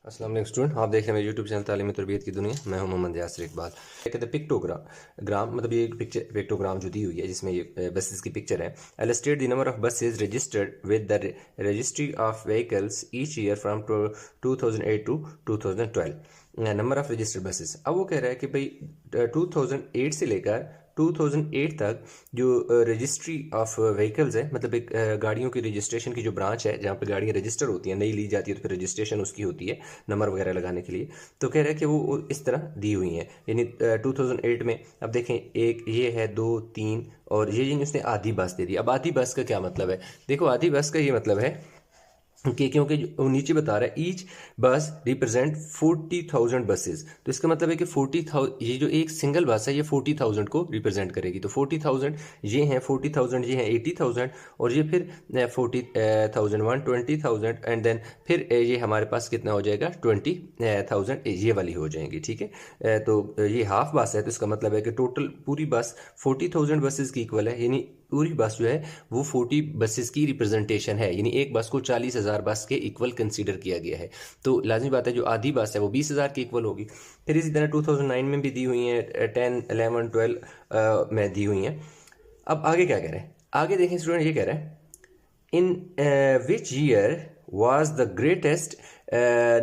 अस्सलाम वालेकुम स्टूडेंट, आप देख रहे हैं मेरे यूट्यूब चैनल तालीमी तरबियत की दुनिया। मैं हूं मोहम्मद यासिर इकबाल। कहते हैं पिक्टोग्राम मतलब ये एक पिक्टोग्राम जो दी हुई है जिसमें ये बसेस की पिक्चर है। Illustrate the number of buses registered with the registry of vehicles each year from 2008 to 2012। Number of registered buses. अब वो कह रहा है कि भाई 2008 से लेकर 2008 तक जो रजिस्ट्री ऑफ व्हीकल्स है, मतलब एक गाड़ियों की रजिस्ट्रेशन की जो ब्रांच है जहाँ पे गाड़ियाँ रजिस्टर होती हैं, नई ली जाती है तो फिर रजिस्ट्रेशन उसकी होती है नंबर वगैरह लगाने के लिए। तो कह रहा है कि वो इस तरह दी हुई हैं, यानी 2008 में अब देखें एक ये है, दो, तीन, और ये उसने आधी बस दे दी। अब आधी बस का क्या मतलब है? देखो आधी बस का ये मतलब है कि क्योंकि वो नीचे बता रहा है ईच बस रिप्रेजेंट 40,000 बसेस, तो इसका मतलब है कि 40,000 ये जो एक सिंगल बस है ये 40,000 को रिप्रेजेंट करेगी। तो 40,000 ये हैं, 40,000 ये हैं, 80,000, और ये फिर 40,000 120,000 एंड देन फिर ये हमारे पास कितना हो जाएगा 20,000, ये वाली हो जाएंगी। ठीक है, तो ये हाफ बस है, तो इसका मतलब है कि टोटल पूरी बस 40,000 बसेस की इक्वल है, यानी पूरी बस जो है वो 40 बसेस की रिप्रेजेंटेशन है, यानी एक बस को 40,000 बस के इक्वल कंसीडर किया गया है। तो लाजमी बात है जो आधी बस है वो 20,000 के इक्वल होगी। फिर इसी तरह 2009 में भी दी हुई है, 10, 11, 12 में दी हुई हैं। अब आगे क्या कह रहे हैं? आगे देखें स्टूडेंट, ये कह रहे हैं in which year was the greatest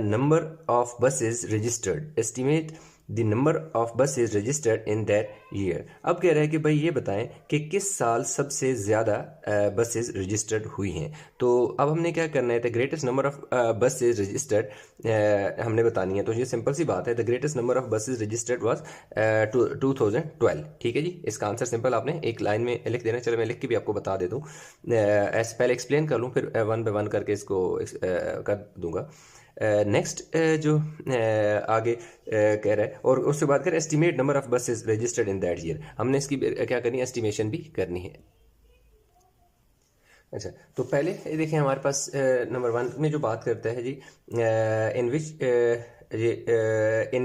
number of buses registered, estimate the number of buses registered in that year। अब कह रहा है कि भाई ये बताएं कि किस साल सबसे ज़्यादा बसेस रजिस्टर्ड हुई हैं। तो अब हमने क्या करना है, the greatest number of buses registered हमने बतानी है। तो ये सिंपल सी बात है, the greatest number of buses registered was 2012। ठीक है जी, इसका आंसर सिंपल आपने एक लाइन में लिख देना। चलो मैं लिख के भी आपको बता देता हूँ, ऐसे पहले एक्सप्लेन कर लूँ फिर वन बाय वन करके इसको कर दूंगा। नेक्स्ट जो आगे कह रहा है, और उससे बात करें estimate number of buses registered in that year, हमने इसकी क्या करनी है, एस्टिमेशन भी करनी है। अच्छा, तो पहले देखें हमारे पास नंबर वन में जो बात करता है जी, in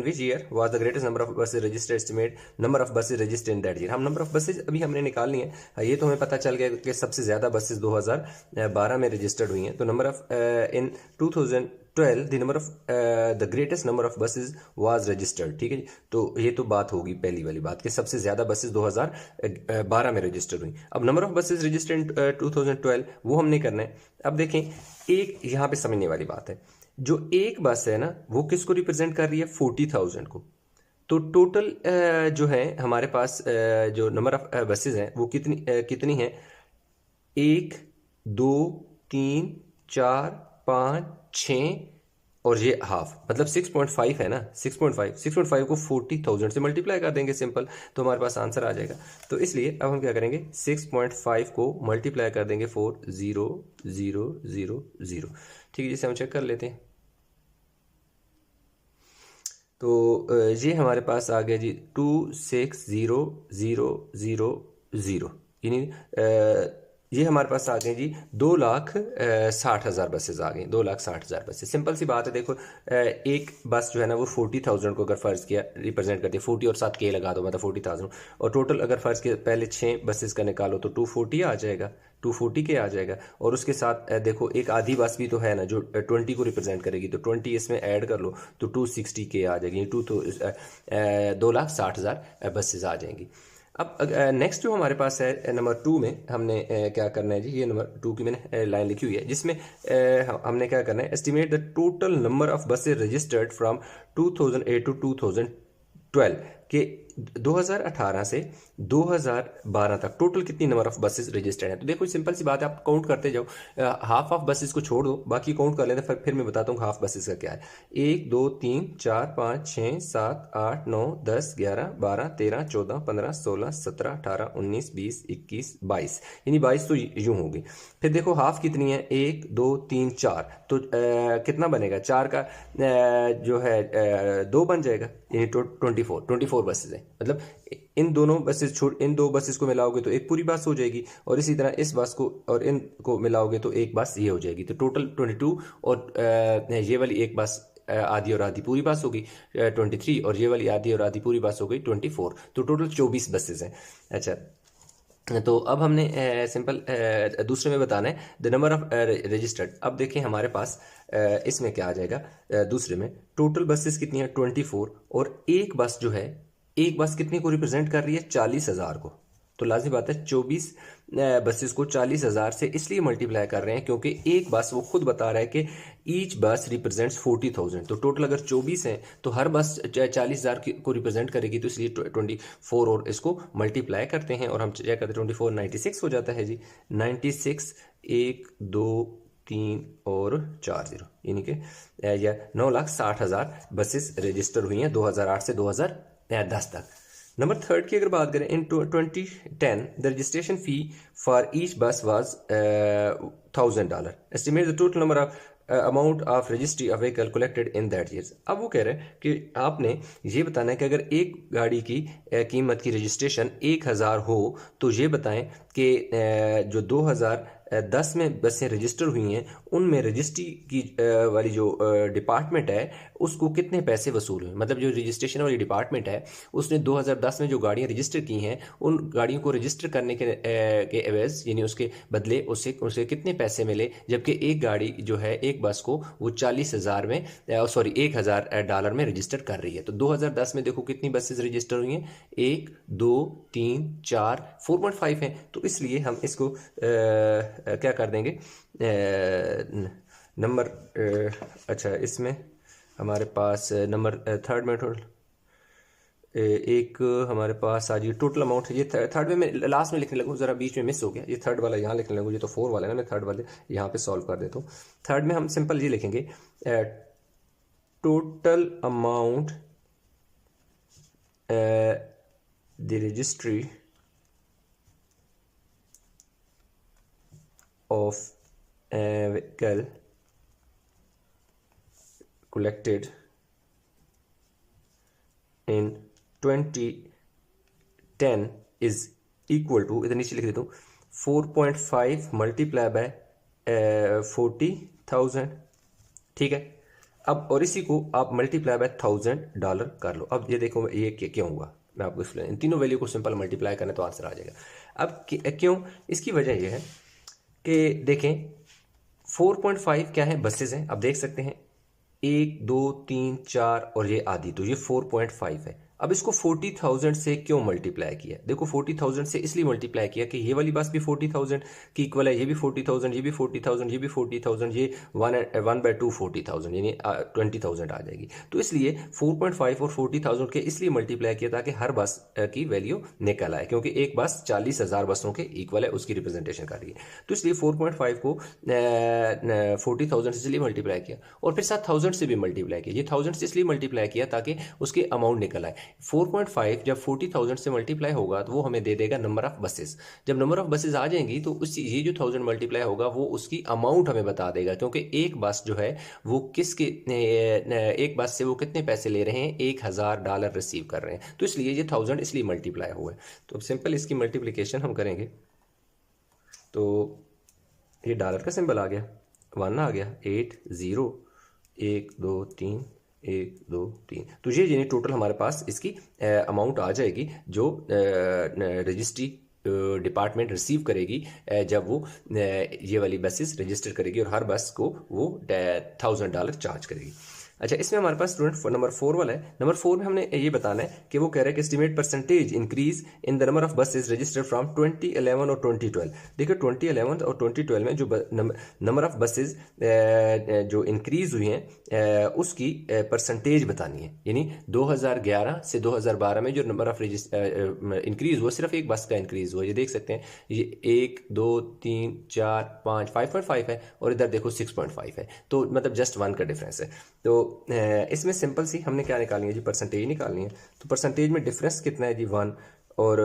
which year was the greatest number of buses registered, estimate number of buses registered in that year. हम नंबर ऑफ बसेज अभी हमने निकालनी है। ये तो हमें पता चल गया कि सबसे ज़्यादा बसेज 2012 में रजिस्टर्ड हुई हैं। तो number of in 2012 the number of the greatest number of buses was registered. ठीक है जी, तो ये तो बात होगी पहली वाली बात कि सबसे ज़्यादा बसेज 2012 में रजिस्टर्ड हुई। अब नंबर ऑफ बसेज रजिस्टर्ड इन 2012 वो हमने करना है। अब देखें एक यहाँ पे समझने वाली बात है, जो एक बस है ना वो किसको रिप्रेजेंट कर रही है, 40,000 को। तो टोटल जो है हमारे पास जो नंबर ऑफ बसेज हैं वो कितनी हैं, एक, दो, तीन, चार, पाँच, छः, और ये हाफ मतलब 6.5 है ना, 6.5 को 40,000 से मल्टीप्लाई कर देंगे सिंपल, तो हमारे पास आंसर आ जाएगा। तो इसलिए अब हम क्या करेंगे, 6.5 को मल्टीप्लाई कर देंगे 4,0,0,0,0। ठीक है, जिसे हम चेक कर लेते हैं। तो ये हमारे पास आ गया जी 26,0,0,0,0, यानी ये हमारे पास आ गए जी 2,60,000 बसेज आ गई, 2,60,000 बसेज। सिंपल सी बात है, देखो एक बस जो है ना वो 40,000 को अगर फ़र्ज़ किया रिप्रेजेंट करती है, 40 और 7 के लगा दो मतलब 40,000, और टोटल अगर फ़र्ज़ किया पहले 6 बसेज का निकालो तो 240 आ जाएगा, 240 के आ जाएगा। और उसके साथ देखो एक आधी बस भी तो है ना जो 20 को रिप्रेजेंट करेगी, तो 20 इसमें ऐड कर लो तो 260 के आ जाएगी, 2,60,000 बसेज आ जाएंगी। अब नेक्स्ट जो हमारे पास है नंबर 2 में हमने क्या करना है जी, ये नंबर 2 की मैंने लाइन लिखी हुई है जिसमें हमने क्या करना है, estimate the total number of buses registered from 2008 to 2012 के 2018 से 2012 तक टोटल कितनी नंबर ऑफ बसेस रजिस्टर्ड हैं। तो देखो सिंपल सी बात है, आप काउंट करते जाओ, हाफ ऑफ बसेस को छोड़ दो बाकी काउंट कर लेते, फिर मैं बताता हूँ हाफ बसेस का क्या है। 1, 2, 3, 4, 5, 6, 7, 8, 9, 10, 11, 12, 13, 14, 15, 16, 17, 18, 19, 20, 21, 22, यानी 22 तो यूं होगी। फिर देखो हाफ कितनी है, 1, 2, 3, 4, तो कितना बनेगा, 4 का जो है 2 बन जाएगा, यानी 24 बसेज है। मतलब इन दो बसेस को मिलाओगे तो एक पूरी बस हो जाएगी, और इसी तरह इस बस को और इन को मिलाओगे तो एक बस ये हो जाएगी। तो टोटल 22, और ये वाली एक बस आधी और आधी पूरी बस होगी 23, और ये वाली आधी और आधी पूरी बस हो गई 24, तो टोटल 24 बसेस हैं। अच्छा, तो अब हमने सिंपल दूसरे में बताना है द नंबर ऑफ रजिस्टर्ड। अब देखें हमारे पास इसमें क्या आ जाएगा, दूसरे में टोटल बसेस कितनी है 24, और एक बस जो है, एक बस कितने को रिप्रेजेंट कर रही है 40,000 को। तो लाजिम बात है 24 बसेस को 40,000 से इसलिए मल्टीप्लाई कर रहे हैं क्योंकि एक बस, वो खुद बता रहा है कि ईच बस रिप्रेजेंट्स 40,000। तो टोटल अगर 24 हैं तो हर बस 40,000 को रिप्रेजेंट करेगी, तो इसलिए 24 और इसको मल्टीप्लाई करते हैं और हम चेक करते हैं 24 96 हो जाता है जी। 96 1 2 3 और 4 0, यानी कि या 9,60,000 बसेस रजिस्टर हुई हैं 2008 से 2010 तक। नंबर थर्ड की अगर बात करें, in 2010 the registration fee for each bus was $1,000। Estimate the total number of amount of registry of vehicle collected in that years. अब वो कह रहे हैं कि आपने ये बताना है कि अगर एक गाड़ी की कीमत की रजिस्ट्रेशन 1,000 हो तो ये बताएं कि जो 2010 में बसें रजिस्टर हुई हैं उनमें रजिस्ट्री की वाली जो डिपार्टमेंट है उसको कितने पैसे वसूल हुए। मतलब जो रजिस्ट्रेशन वाली डिपार्टमेंट है उसने 2010 में जो गाड़ियां रजिस्टर की हैं उन गाड़ियों को रजिस्टर करने के एवज, यानी उसके बदले उसे कितने पैसे मिले, जबकि एक गाड़ी जो है, एक बस को वो 40,000 में $1,000 में रजिस्टर कर रही है। तो 2010 में देखो कितनी बसेस रजिस्टर हुई हैं, 1 2 3 4 4.5 हैं। तो इसलिए हम इसको क्या कर देंगे, नंबर अच्छा इसमें हमारे पास नंबर थर्ड में एक हमारे पास आज ये टोटल अमाउंट है। ये थर्ड में मैं लास्ट में लिखने लगूँ, ज़रा बीच में मिस हो गया, ये थर्ड वाला यहाँ लिखने लगूँ, ये तो 4 वाला है ना, मैं थर्ड वाले यहाँ पे सॉल्व कर देता हूँ। थर्ड में हम सिंपल ये लिखेंगे total amount the registry of a vehicle collected in 2010 is equal to, इधर नीचे लिख देता हूँ 4.5 मल्टीप्लाई बाय 40,000। ठीक है, अब और इसी को आप मल्टीप्लाई बाय $1,000 कर लो। अब ये देखो ये क्यों हुआ, मैं आपको एक्सप्लेन, इन तीनों वैल्यू को सिंपल मल्टीप्लाई करने तो आंसर आ जाएगा। अब क्यों, इसकी वजह यह है कि देखें 4.5 क्या है, बसेस हैं। अब देख सकते हैं 1 2 3 4 और ये आधी, तो ये 4.5 है। अब इसको 40,000 से क्यों मल्टीप्लाई किया, देखो 40,000 से इसलिए मल्टीप्लाई किया कि ये वाली बस भी 40,000 की इक्वल है, ये भी 40,000, ये भी 40,000, ये भी 40,000, ये 1/2 40,000 यानी 20,000 आ जाएगी। तो इसलिए 4.5 और 40,000 के इसलिए मल्टीप्लाई किया ताकि हर बस की वैल्यू निकल आए, क्योंकि एक बस 40,000 बसों के इक्वल है, उसकी रिप्रेजेंटेशन कर रही है। तो इसलिए 4.5 को 40,000 से इसलिए मल्टीप्लाई किया और फिर साथ 1,000 से भी मल्टीप्लाई किया। ये 1,000 से इसलिए मल्टीप्लाई किया ताकि उसके अमाउंट निकल आए। 4.5 जब 40,000 से मल्टीप्लाई होगा तो वो हमें दे देगा नंबर ऑफ बसेस। जब नंबर ऑफ बसेस आ जाएंगी तो उसी ये जो 1,000 मल्टीप्लाई होगा वो उसकी अमाउंट हमें बता देगा, क्योंकि एक बस जो है वो किसके एक बस से वो कितने पैसे ले रहे हैं, $1,000 रिसीव कर रहे हैं। तो इसलिए ये 1,000 इसलिए मल्टीप्लाई हुआ है। तो अब सिंपल इसकी मल्टीप्लीकेशन हम करेंगे तो ये डॉलर का सिंबल आ गया, 1 आ गया, 8 0 1 2 3 1 2 3। तो ये यानी टोटल हमारे पास इसकी अमाउंट आ जाएगी जो रजिस्ट्री डिपार्टमेंट रिसीव करेगी जब वो ये वाली बसेस रजिस्टर करेगी, और हर बस को वो $1,000 चार्ज करेगी। अच्छा, इसमें हमारे पास स्टूडेंट नंबर 4 वाला है। नंबर 4 में हमने ये बताना है कि वो कह रहा है कि estimate percentage increase in the number of buses registered from 2011 और 2012। देखिए 2011 और 2012 में जो नंबर ऑफ बसेस जो इंक्रीज हुई हैं उसकी परसेंटेज बतानी है। यानी 2011 से 2012 में जो नंबर ऑफ इंक्रीज हुआ, सिर्फ एक बस का इंक्रीज हुआ, ये देख सकते हैं, ये 1 2 3 4 5 5.5 है और इधर देखो 6.5 है, तो मतलब जस्ट 1 का डिफरेंस है। तो इसमें सिंपल सी हमने क्या निकालनी है जी, परसेंटेज निकालनी है। तो परसेंटेज में डिफरेंस कितना है जी 1, और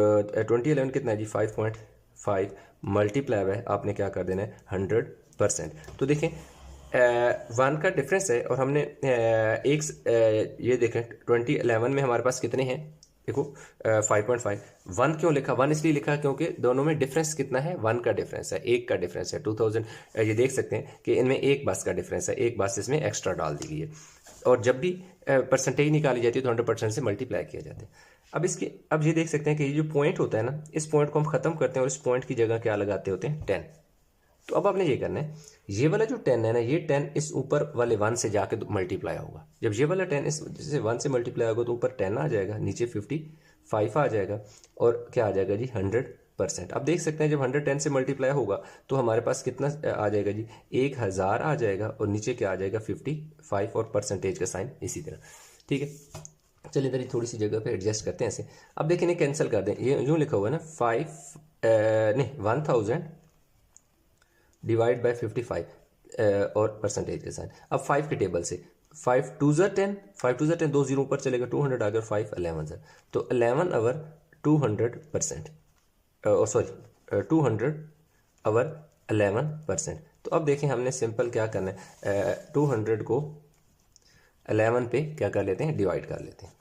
2011 कितना है जी 5.5 मल्टीप्लाई है, आपने क्या कर देना है 100%। तो देखें 1 का डिफरेंस है और हमने ये देखें 2011 में हमारे पास कितने हैं, देखो 5.5। 1 क्यों लिखा, 1 इसलिए लिखा क्योंकि दोनों में डिफरेंस कितना है, 1 का डिफरेंस है, 1 का डिफरेंस है। 2000 ये देख सकते हैं कि इनमें एक बस का डिफरेंस है, एक बस इसमें एक्स्ट्रा डाल दी गई है। और जब भी परसेंटेज निकाली जाती है तो 100% से मल्टीप्लाई किया जाता है। अब ये देख सकते हैं कि ये जो पॉइंट होता है ना, इस पॉइंट को हम ख़त्म करते हैं और इस पॉइंट की जगह क्या लगाते होते हैं, 10। तो अब आपने ये करना है, ये वाला जो 10 है ना, ये 10 इस ऊपर वाले 1 से जाके मल्टीप्लाई होगा। जब ये वाला 10 इस जैसे 1 से मल्टीप्लाई होगा तो ऊपर 10 आ जाएगा, नीचे 55 आ जाएगा और क्या आ जाएगा जी, 100%। अब देख सकते हैं जब 110 से मल्टीप्लाई होगा तो हमारे पास कितना आ जाएगा जी, 1000 आ जाएगा और नीचे क्या आ जाएगा, 55 और परसेंटेज का साइन इसी तरह। ठीक है, चलिए इधर थोड़ी सी जगह पे एडजस्ट करते हैं ऐसे। अब देखिए इन्हें कैंसिल कर दें, ये यूँ लिखा हुआ है ना 1000 डिवाइड बाय 55 और परसेंटेज के साइन। अब 5 के टेबल से 5 2 10, 5 2 10, 2 जीरो ऊपर चलेगा, 200 आ गया, 5 11 सर, तो 11 आवर 200%, सॉरी 200 आवर 11%। तो अब देखें हमने सिंपल क्या करना है, 200 को 11 पे क्या कर लेते हैं, डिवाइड कर लेते हैं।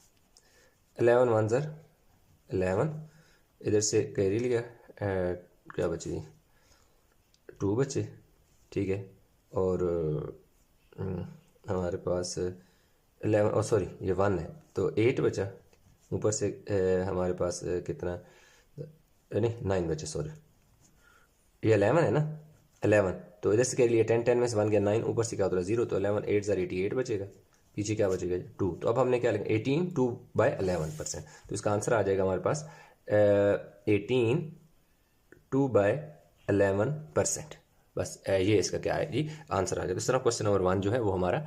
11 1 सर 11, इधर से कैरी लिया, क्या बचे जी, 2 बचे। ठीक है, और हमारे पास 11, सॉरी ये 1 है तो 8 बचा, ऊपर से हमारे पास कितना, नहीं 9 बचे, सॉरी ये 11 है ना, 11, तो इधर से क्या लिया, 10 10 में से 1 गया, 9 ऊपर से क्या होता है 0, तो 11 8 ज़र 88 बचेगा, पीछे क्या बचेगा 2। तो अब हमने क्या लिखा, 18 2/11%, तो इसका आंसर आ जाएगा हमारे पास 18 2/11%। बस ये इसका क्या है जी, आंसर आ जाएगा। इस तरह क्वेश्चन नंबर 1 जो है वो हमारा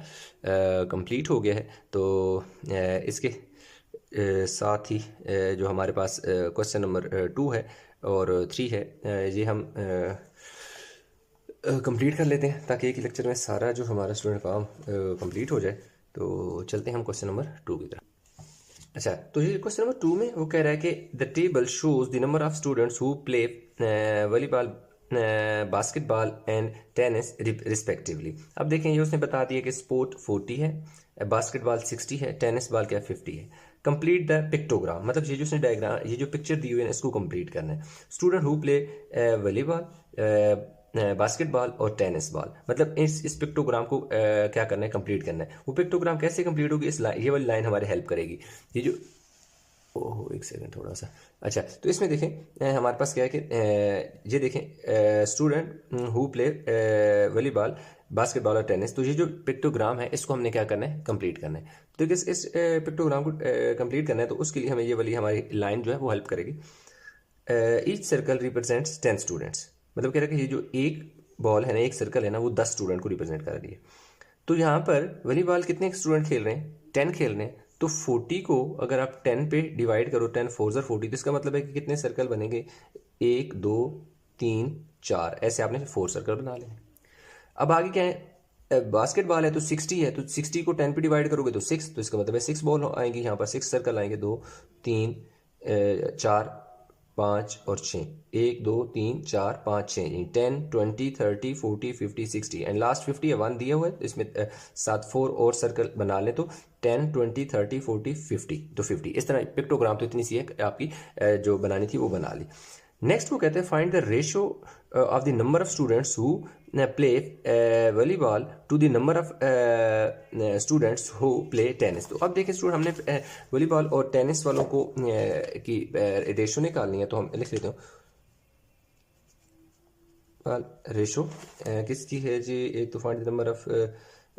कंप्लीट हो गया है। तो इसके साथ ही जो हमारे पास क्वेश्चन नंबर 2 है और 3 है, ये हम कंप्लीट कर लेते हैं ताकि एक ही लेक्चर में सारा जो हमारा स्टूडेंट काम कंप्लीट हो जाए। तो चलते हैं हम क्वेश्चन नंबर 2 की तरफ। अच्छा, तो ये क्वेश्चन नंबर 2 में वो कह रहा है कि the table shows the number of students who play volleyball, basketball and tennis respectively. अब देखें ये उसने बता दिया कि स्पोर्ट 40 है, बास्केटबॉल 60 है, टेनिस बॉल क्या 50 है। कंप्लीट द पिक्टोग्राम, मतलब ये जो उसने डायग्राम, ये जो पिक्चर दी हुई है इसको कंप्लीट करना है। Student who play volleyball, basketball और टेनिस बॉल, मतलब इस पिक्टोग्राम को क्या करना है, कंप्लीट करना है। वो पिक्टोग्राम कैसे कंप्लीट होगी, इस लाइन, ये वाली लाइन हमारी हेल्प करेगी। ये जो, ओहो एक सेकंड थोड़ा सा, अच्छा तो इसमें देखें हमारे पास क्या है कि ये देखें student who play volleyball, basketball और टेनिस, तो ये जो पिक्टोग्राम है इसको हमने क्या करना है, कंप्लीट करना है। तो इस पिक्टोग्राम को कंप्लीट करना है तो उसके लिए हमें ये वाली हमारी लाइन जो है वो हेल्प करेगी। ईच सर्कल रिप्रेजेंट्स 10 स्टूडेंट्स, मतलब कह रहा है कि ये जो एक बॉल है ना, एक सर्कल है ना, वो 10 स्टूडेंट को रिप्रेजेंट कर रही है। तो यहाँ पर वॉलीबॉल कितने स्टूडेंट खेल रहे हैं, 10 खेल रहे हैं, तो 40 को अगर आप 10 पे डिवाइड करो, 10 4 ज़र 40, तो इसका मतलब है कि कितने सर्कल बनेंगे, 1 2 3 4, ऐसे आपने 4 सर्कल बना लें। अब आगे क्या है, बास्केटबॉल है तो 60 है, तो 60 को 10 पे डिवाइड करोगे तो 6, तो इसका मतलब है 6 बॉल आएंगी, यहाँ पर 6 सर्कल आएंगे, 2 3 4 5 और 6, 1 2 3 4 5 6, 10 20 30 40 50 60 एंड लास्ट 50 है, 1 दिया हुआ है, इसमें 7 4 और सर्कल बना लें तो 10 20 30 40 50, तो 50। इस तरह पिक्टोग्राम तो इतनी सी है आपकी जो बनानी थी वो बना ली। नेक्स्ट वो कहते हैं find the ratio of the number of students who play volleyball to the number of students who play tennis. तो अब देखिए स्टूडेंट, हमने वॉलीबॉल और टेनिस वालों को की रेशो निकालनी है, तो हम लिख लेते हैं रेशो किसकी है जी, एक तो find the number of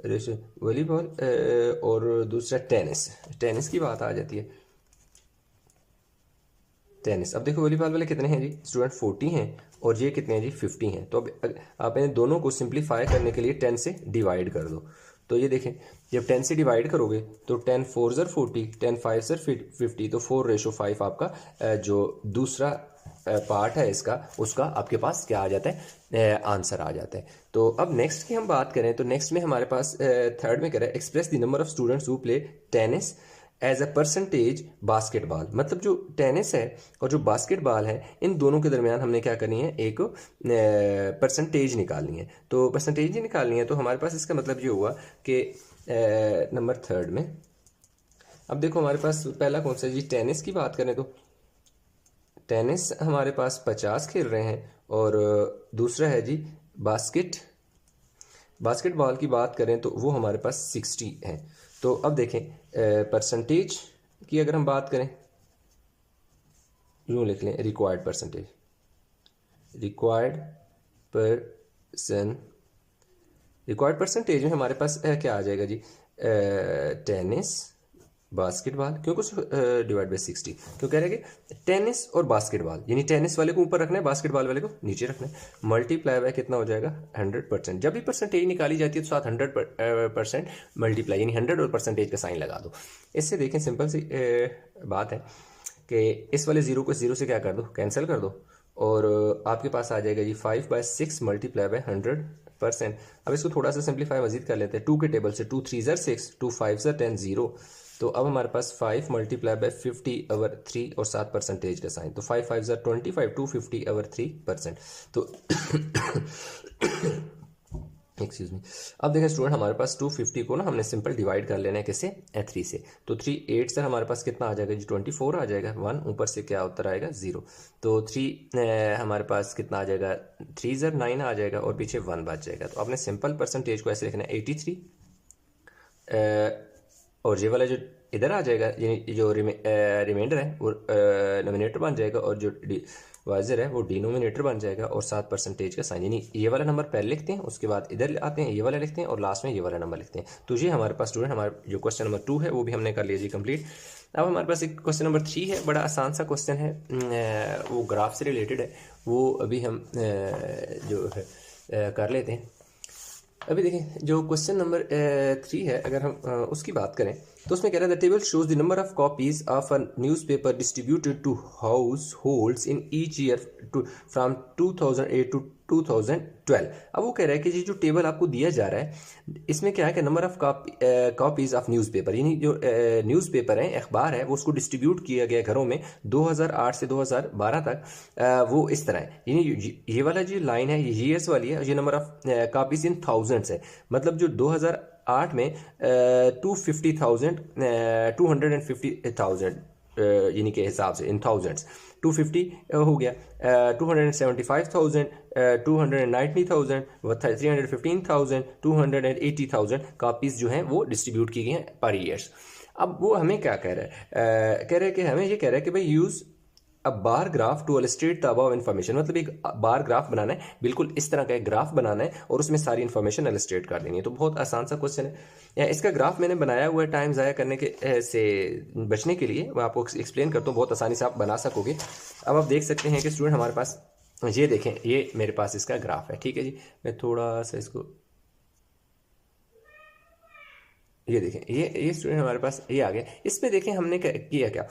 ratio volleyball और दूसरा टेनिस की बात आ जाती है, टेनिस। अब देखो वॉलीबॉल वाले कितने हैं जी, स्टूडेंट 40 हैं और ये कितने हैं जी, 50 हैं। तो अब आप इन दोनों को सिंप्लीफाई करने के लिए 10 से डिवाइड कर दो। तो ये देखें जब 10 से डिवाइड करोगे तो 10 4 ज़र 40, 10 5 ज़र 50, तो 4:5 आपका जो दूसरा पार्ट है इसका, उसका आपके पास क्या आ जाता है, आंसर आ जाता है। तो अब नेक्स्ट की हम बात करें तो नेक्स्ट में हमारे पास थर्ड में कह रहा है express the number of students who play tennis as a percentage basketball. मतलब जो टेनिस है और जो बास्केटबॉल है इन दोनों के दरमियान हमने क्या करनी है, एक परसेंटेज निकालनी है। तो परसेंटेज ही निकालनी है, तो हमारे पास इसका मतलब ये हुआ कि नंबर थर्ड में, अब देखो हमारे पास पहला कौन सा जी, टेनिस की बात करें तो टेनिस हमारे पास 50 खेल रहे हैं और दूसरा है जी बास्केटबॉल की बात करें तो वो हमारे पास 60 है। तो अब देखें परसेंटेज की अगर हम बात करें यूँ लिख लें रिक्वायर्ड परसेंटेज, रिक्वायर्ड परसेंटेज में हमारे पास क्या आ जाएगा जी, टेनिस बास्केटबॉल, क्यों कुछ डिवाइड बाई 60, क्यों कह रहे हैं कि टेनिस और बास्केटबॉल, यानी टेनिस वाले को ऊपर रखना है, बास्केटबॉल वाले को नीचे रखना है, मल्टीप्लाई बाय कितना हो जाएगा 100%। जब भी परसेंटेज निकाली जाती है तो साथ 100% मल्टीप्लाई, यानी 100 और परसेंटेज का साइन लगा दो। इससे देखें सिंपल सी बात है कि इस वाले जीरो को जीरो से क्या कर दो, कैंसिल कर दो, और आपके पास आ जाएगा जी 5/6 मल्टीप्लाई बाय 100%। अब इसको थोड़ा सा सिंप्लीफाई मजीद कर लेते हैं, 2 के टेबल से 2 3 ज़र 6, 2 5 ज़र 10 0, तो अब हमारे पास 5 मल्टीप्लाई बाय 50/3 और 7 परसेंटेज का साइन, तो 5 5 ज़र 25, 250/3%। तो एक्सक्यूज मी, अब देखें स्टूडेंट हमारे पास 250 को ना हमने सिंपल डिवाइड कर लेना है किससे, 3 से, तो 3 8 सर हमारे पास कितना आ जाएगा जी 24 आ जाएगा, 1 ऊपर से क्या उत्तर आएगा 0, तो 3 हमारे पास कितना आ जाएगा 3 ज़र 9 आ जाएगा और पीछे 1 बच जाएगा। तो आपने सिंपल परसेंटेज को ऐसे लिखना है 83, और ये वाला जो इधर आ जाएगा यानी जो रिमाइंडर है वो नोमिनेटर बन जाएगा, और जो वाजर है वो डिनोमिनेटर बन जाएगा, और 7 परसेंटेज का साइन, यानी ये वाला नंबर पहले लिखते हैं, उसके बाद इधर आते हैं ये वाला लिखते हैं, और लास्ट में ये वाला नंबर लिखते हैं। तो ये हमारे पास स्टूडेंट हमारा जो क्वेश्चन नंबर 2 है वो भी हमने कर लिया जी कंप्लीट। अब हमारे पास एक क्वेश्चन नंबर 3 है, बड़ा आसान सा क्वेश्चन है, वो ग्राफ से रिलेटेड है, वो अभी हम जो है कर लेते हैं। अभी देखें जो क्वेश्चन नंबर 3 है, अगर हम उसकी बात करें तो उसमें कह रहा है the table shows the number of copies of a newspaper distributed to households in each year from 2008 to 2012। अब वो कह रहा है कि जो टेबल आपको दिया जा रहा है इसमें क्या है कि number of copies of newspaper, यानी जो न्यूज़पेपर है अखबार है वो उसको डिस्ट्रीब्यूट किया गया घरों में 2008 से 2012 तक, वो इस तरह है, यानी ये वाला जो लाइन है ये ईयर्स वाली है, ये number of copies in thousands है, मतलब जो 2008 में 250,000 250,000 यानी के हिसाब से इन थाउजेंड्स 250 हो गया, 275,000, 290,000, 315,000, 280,000 कापीज़ जो हैं वो डिस्ट्रीब्यूट की गई हैं पर ईयर्स। अब वो हमें क्या कह रहा है, कह रहा है कि हमें ये कह रहा है कि भाई use a bar graph to illustrate the above information, मतलब एक बार ग्राफ बनाना है, बिल्कुल इस तरह का एक ग्राफ बनाना है और उसमें सारी इन्फॉर्मेशन इलस्ट्रेट कर देनी है। तो बहुत आसान सा क्वेश्चन है, इसका ग्राफ मैंने बनाया हुआ है टाइम ज़ाया करने के से बचने के लिए, मैं आपको एक्सप्लेन करता हूँ, बहुत आसानी से आप बना सकोगे। अब आप देख सकते हैं कि स्टूडेंट हमारे पास ये देखें, ये मेरे पास इसका ग्राफ है, ठीक है जी, मैं थोड़ा सा इसको ये देखें, ये स्टूडेंट हमारे पास ये आ गया। इसमें देखें हमने किया क्या,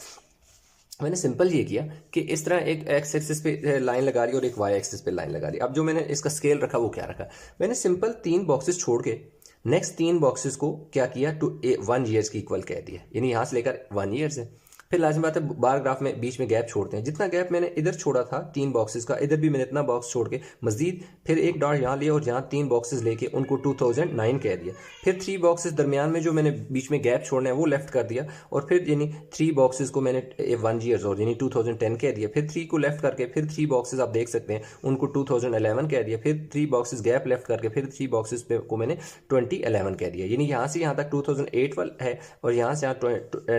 मैंने सिंपल ये किया कि इस तरह एक एक्स एक्सिस पे लाइन लगा ली और एक वाई एक्सिस पे लाइन लगा ली। अब जो मैंने इसका स्केल रखा वो क्या रखा, मैंने सिंपल 3 बॉक्सेस छोड़ के नेक्स्ट 3 बॉक्सेस को क्या किया, टू 1 ईयर्स की इक्वल कह दिया, यानी यहाँ से लेकर 1 ईयर्स है। फिर लाजमी बात है बार ग्राफ में बीच में गैप छोड़ते हैं, जितना गैप मैंने इधर छोड़ा था 3 बॉक्सेस का, इधर भी मैंने इतना बॉक्स छोड़ के मजीद फिर एक डॉट यहाँ लिया और यहाँ 3 बॉक्सेस लेके उनको 2009 कह दिया। फिर 3 बॉक्सेस दरमियान में जो मैंने बीच में गैप छोड़ना है वो लेफ्ट कर दिया, और फिर यानी 3 बॉक्सेस को मैंने 1 ईयर्स और यानी 2010 कह दिया। फिर 3 को लेफ्ट करके फिर 3 बॉक्सेस आप देख सकते हैं उनको 2011 कह दिया। फिर 3 बॉक्सेस गैप लेफ्ट करके फिर 3 बॉक्सेस को मैंने 2011 कह दिया, यानी यहाँ से यहाँ तक 2008 है, और यहाँ से यहाँ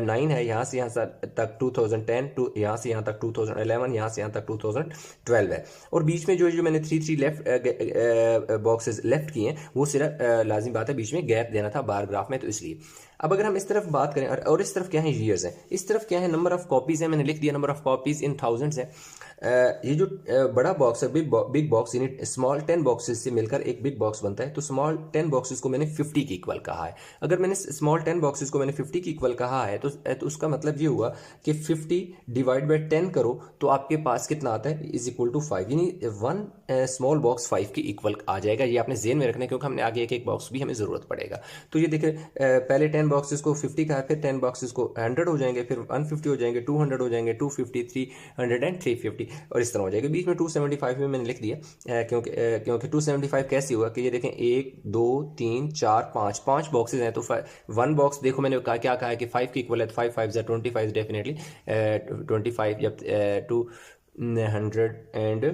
9 है, यहाँ से यहाँ तक 2010, यहाँ से यहाँ तक 2011, यहाँ से यहाँ तक 2012 है, और बीच में जो मैंने 3 लेफ्ट बॉक्सेस लेफ्ट किए हैं वो सिर्फ लाजिम बात है बीच में गैप देना था बार ग्राफ में, तो इसलिए। अब अगर हम इस तरफ बात करें और इस तरफ क्या है ईयर्स है, इस तरफ क्या है नंबर ऑफ कॉपीज है, मैंने लिख दिया number of copies in thousands है। ये जो बड़ा बॉक्स है बिग बॉक्स यानी स्मॉल 10 बॉक्सेस से मिलकर एक बिग बॉक्स बनता है, तो स्मॉल 10 बॉक्सेस को मैंने 50 की इक्वल कहा है। अगर मैंने स्मॉल 10 बॉक्सेस को मैंने 50 की इक्वल कहा है तो उसका मतलब ये हुआ कि 50 डिवाइड बाई 10 करो तो आपके पास कितना आता है, इज इक्वल टू 5, यानी 1 स्मॉल बॉक्स 5 की इक्वल आ जाएगा। ये आपने जेन में रखना है क्योंकि हमने आगे एक बॉक्स भी हमें जरूरत पड़ेगा। तो ये देखिए पहले 10 बॉक्सेस को 50 का है, फिर 10 बॉक्सेस को 100 हो जाएंगे, फिर 150 हो जाएंगे, 200 हो जाएंगे, 250, 300 एंड 350 और इस तरह हो जाएगा। बीच में 275 में मैंने लिख दिया क्योंकि 275 कैसे हुआ कि ये देखें 1 2 3 4 5 बॉक्सेस हैं, तो 1 बॉक्स देखो मैंने क्या कहा है कि 5 की इक्वल है, तो 5 5 ज़ा 25 डेफिनेटली 25 जब 200 एंड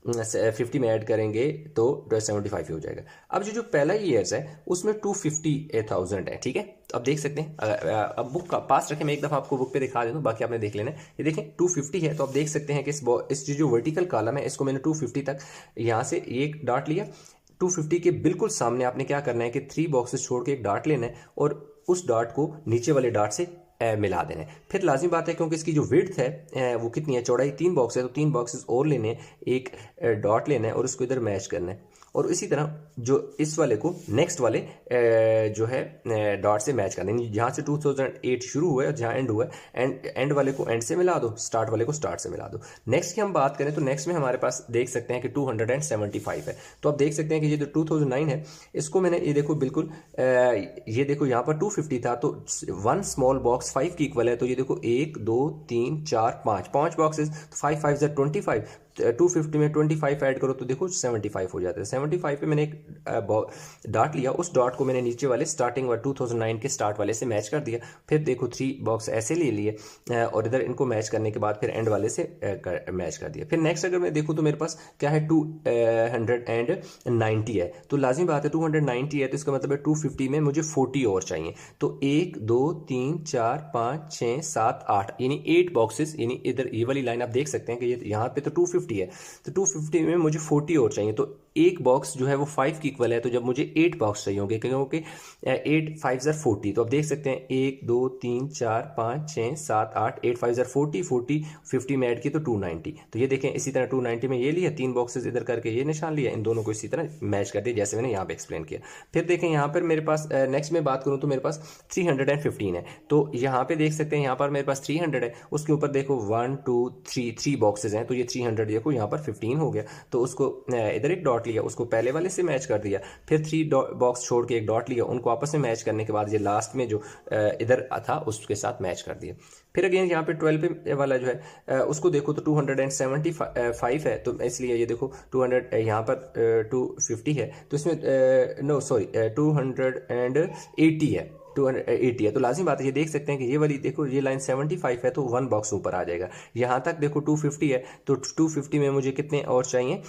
50 में ऐड करेंगे तो 75 ही हो जाएगा। अब जो पहला ईयर्स है उसमें 250,000 है, ठीक है, तो अब देख सकते हैं, अब बुक का पास रखें, मैं एक दफ़ा आपको बुक पे दिखा देता हूँ, बाकी आपने देख लेना है। ये देखें 250 है, तो आप देख सकते हैं कि इस जो वर्टिकल कॉलम है इसको मैंने 250 तक यहाँ से एक डॉट लिया। 250 के बिल्कुल सामने आपने क्या करना है कि 3 बॉक्सेस छोड़ के एक डॉट लेना है और उस डॉट को नीचे वाले डॉट से मिला देना है। फिर लाजमी बात है क्योंकि इसकी जो विड्थ है वो कितनी है, चौड़ाई 3 बॉक्स है, तो 3 बॉक्सेस और लेने हैं, एक डॉट लेना है और उसको इधर मैच करना है। और इसी तरह जो इस वाले को नेक्स्ट वाले जो है डॉट से मैच करना है, जहाँ से 2008 शुरू हुआ है और जहाँ एंड हुआ है, एंड वाले को एंड से मिला दो, स्टार्ट वाले को स्टार्ट से मिला दो। नेक्स्ट की हम बात करें तो नेक्स्ट में हमारे पास देख सकते हैं कि 275 है। तो आप देख सकते हैं कि ये जो 2009 है इसको मैंने ये देखो बिल्कुल ये देखो यहाँ पर 250 था, तो 1 स्मॉल बॉक्स 5 की इक्वल है। तो ये देखो 1 2 3 4 5 बॉक्सेस, तो 5 5 ज़ा 25, 250 में 25 ऐड करो तो देखो 75 हो जाता है। 75 पे मैंने एक डॉट लिया, उस डॉट को मैंने नीचे वाले स्टार्टिंग वाले 2009 के स्टार्ट वाले से मैच कर दिया। फिर देखो 3 बॉक्स ऐसे ले लिए और इधर इनको मैच करने के बाद फिर एंड वाले से मैच कर दिया। फिर नेक्स्ट अगर मैं देखूँ तो मेरे पास क्या है 290 है, तो लाजिमी बात है 290 है तो इसका मतलब है 250 में मुझे 40 और चाहिए। तो 1 2 3 4 5 6 7 8 यानी 8 बॉक्सेस, यानी इधर ये वाली लाइन आप देख सकते हैं कि ये यहाँ पे तो 250 है, तो 250 में मुझे 40 और चाहिए। तो एक बॉक्स जो है वो 5 की इक्वल है, तो जब मुझे 8 बॉक्स चाहिए होंगे क्योंकि 8 5 ज़र 40, तो आप देख सकते हैं 1 2 3 4 5 6 7 8 8 5 ज़र 40 40 50 में ऐड की तो 290। तो ये देखें इसी तरह 290 में ये लिया, 3 बॉक्सेस इधर करके ये निशान लिया, इन दोनों को इसी तरह मैच कर दिया जैसे मैंने यहाँ पे एक्सप्लेन किया। फिर देखें यहाँ पर मेरे पास नेक्स्ट में बात करूँ तो मेरे पास 315 है, तो यहाँ पे देख सकते हैं यहाँ पर मेरे पास 300 है, उसके ऊपर देखो 1 2 3 बॉक्सेस हैं, तो ये 300 देखो यहाँ पर 15 हो गया। तो उसको इधर एक डॉट लिया, उसको पहले वाले से मैच कर दिया, फिर 3 बॉक्स छोड़ के एक डॉट लिया, उनको आपस में मैच करने के बाद ये लास्ट में जो इधर था उसके साथ मैच कर दिया। फिर अगेन यहाँ पे 12 पे वाला जो है उसको देखो तो 275 है, तो इसलिए ये देखो 200 यहाँ पर 250 है, तो इसमें नो सॉरी 280 है, 280 है। तो लाजिम बात है ये देख सकते हैं कि ये वाली देखो ये लाइन 75 है तो 1 बॉक्स ऊपर आ जाएगा। यहाँ तक देखो 250 है, तो 250 में मुझे कितने और चाहिए,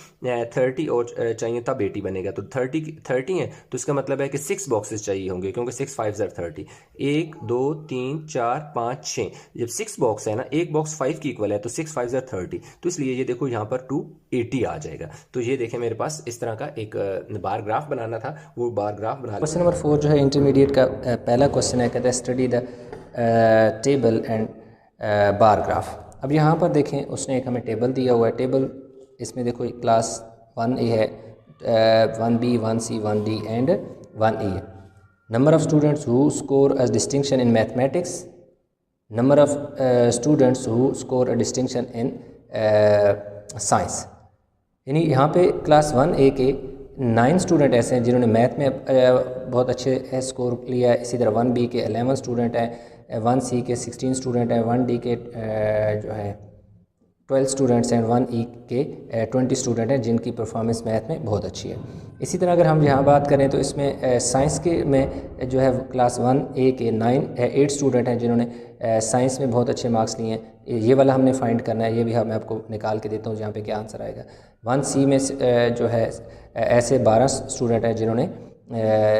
30 और चाहिए, तब 80 बनेगा। तो 30 है तो इसका मतलब है कि 6 बॉक्सेस चाहिए होंगे क्योंकि 6 5 ज़र 30, 1 2 3 4 5 6, जब 6 बॉक्स है ना, एक बॉक्स 5 की इक्वल है तो 6 5 ज़र 30, तो इसलिए ये देखो यहाँ पर 280 आ जाएगा। तो ये देखें मेरे पास इस तरह का एक बार ग्राफ बनाना था, वो बार ग्राफ बना। क्वेश्चन नंबर 4 जो है इंटरमीडिएट का पहला क्वेश्चन है, कहता है study the table and bar graph. अब यहाँ पर देखें उसने एक हमें टेबल दिया हुआ है, टेबल इसमें देखो क्लास 1A है, 1B 1C 1D and 1E है। Number of students who score a distinction in mathematics, number of students who score a distinction in science. यानी यहाँ पे क्लास 1A के 9 स्टूडेंट ऐसे हैं जिन्होंने मैथ में बहुत अच्छे स्कोर लिया है। इसी तरह 1B के 11 स्टूडेंट हैं, 1C के 16 स्टूडेंट हैं, 1D के जो है 12 स्टूडेंट्स हैं, 1E के 20 स्टूडेंट हैं जिनकी परफॉर्मेंस मैथ में बहुत अच्छी है। इसी तरह अगर हम यहाँ बात करें तो इसमें साइंस के में जो है क्लास 1A के 8 स्टूडेंट हैं जिन्होंने साइंस में बहुत अच्छे मार्क्स लिए हैं। ये वाला हमने फाइंड करना है, ये भी मैं आपको निकाल के देता हूँ जहाँ पे क्या आंसर आएगा। 1C में जो है ऐसे 12 स्टूडेंट हैं जिन्होंने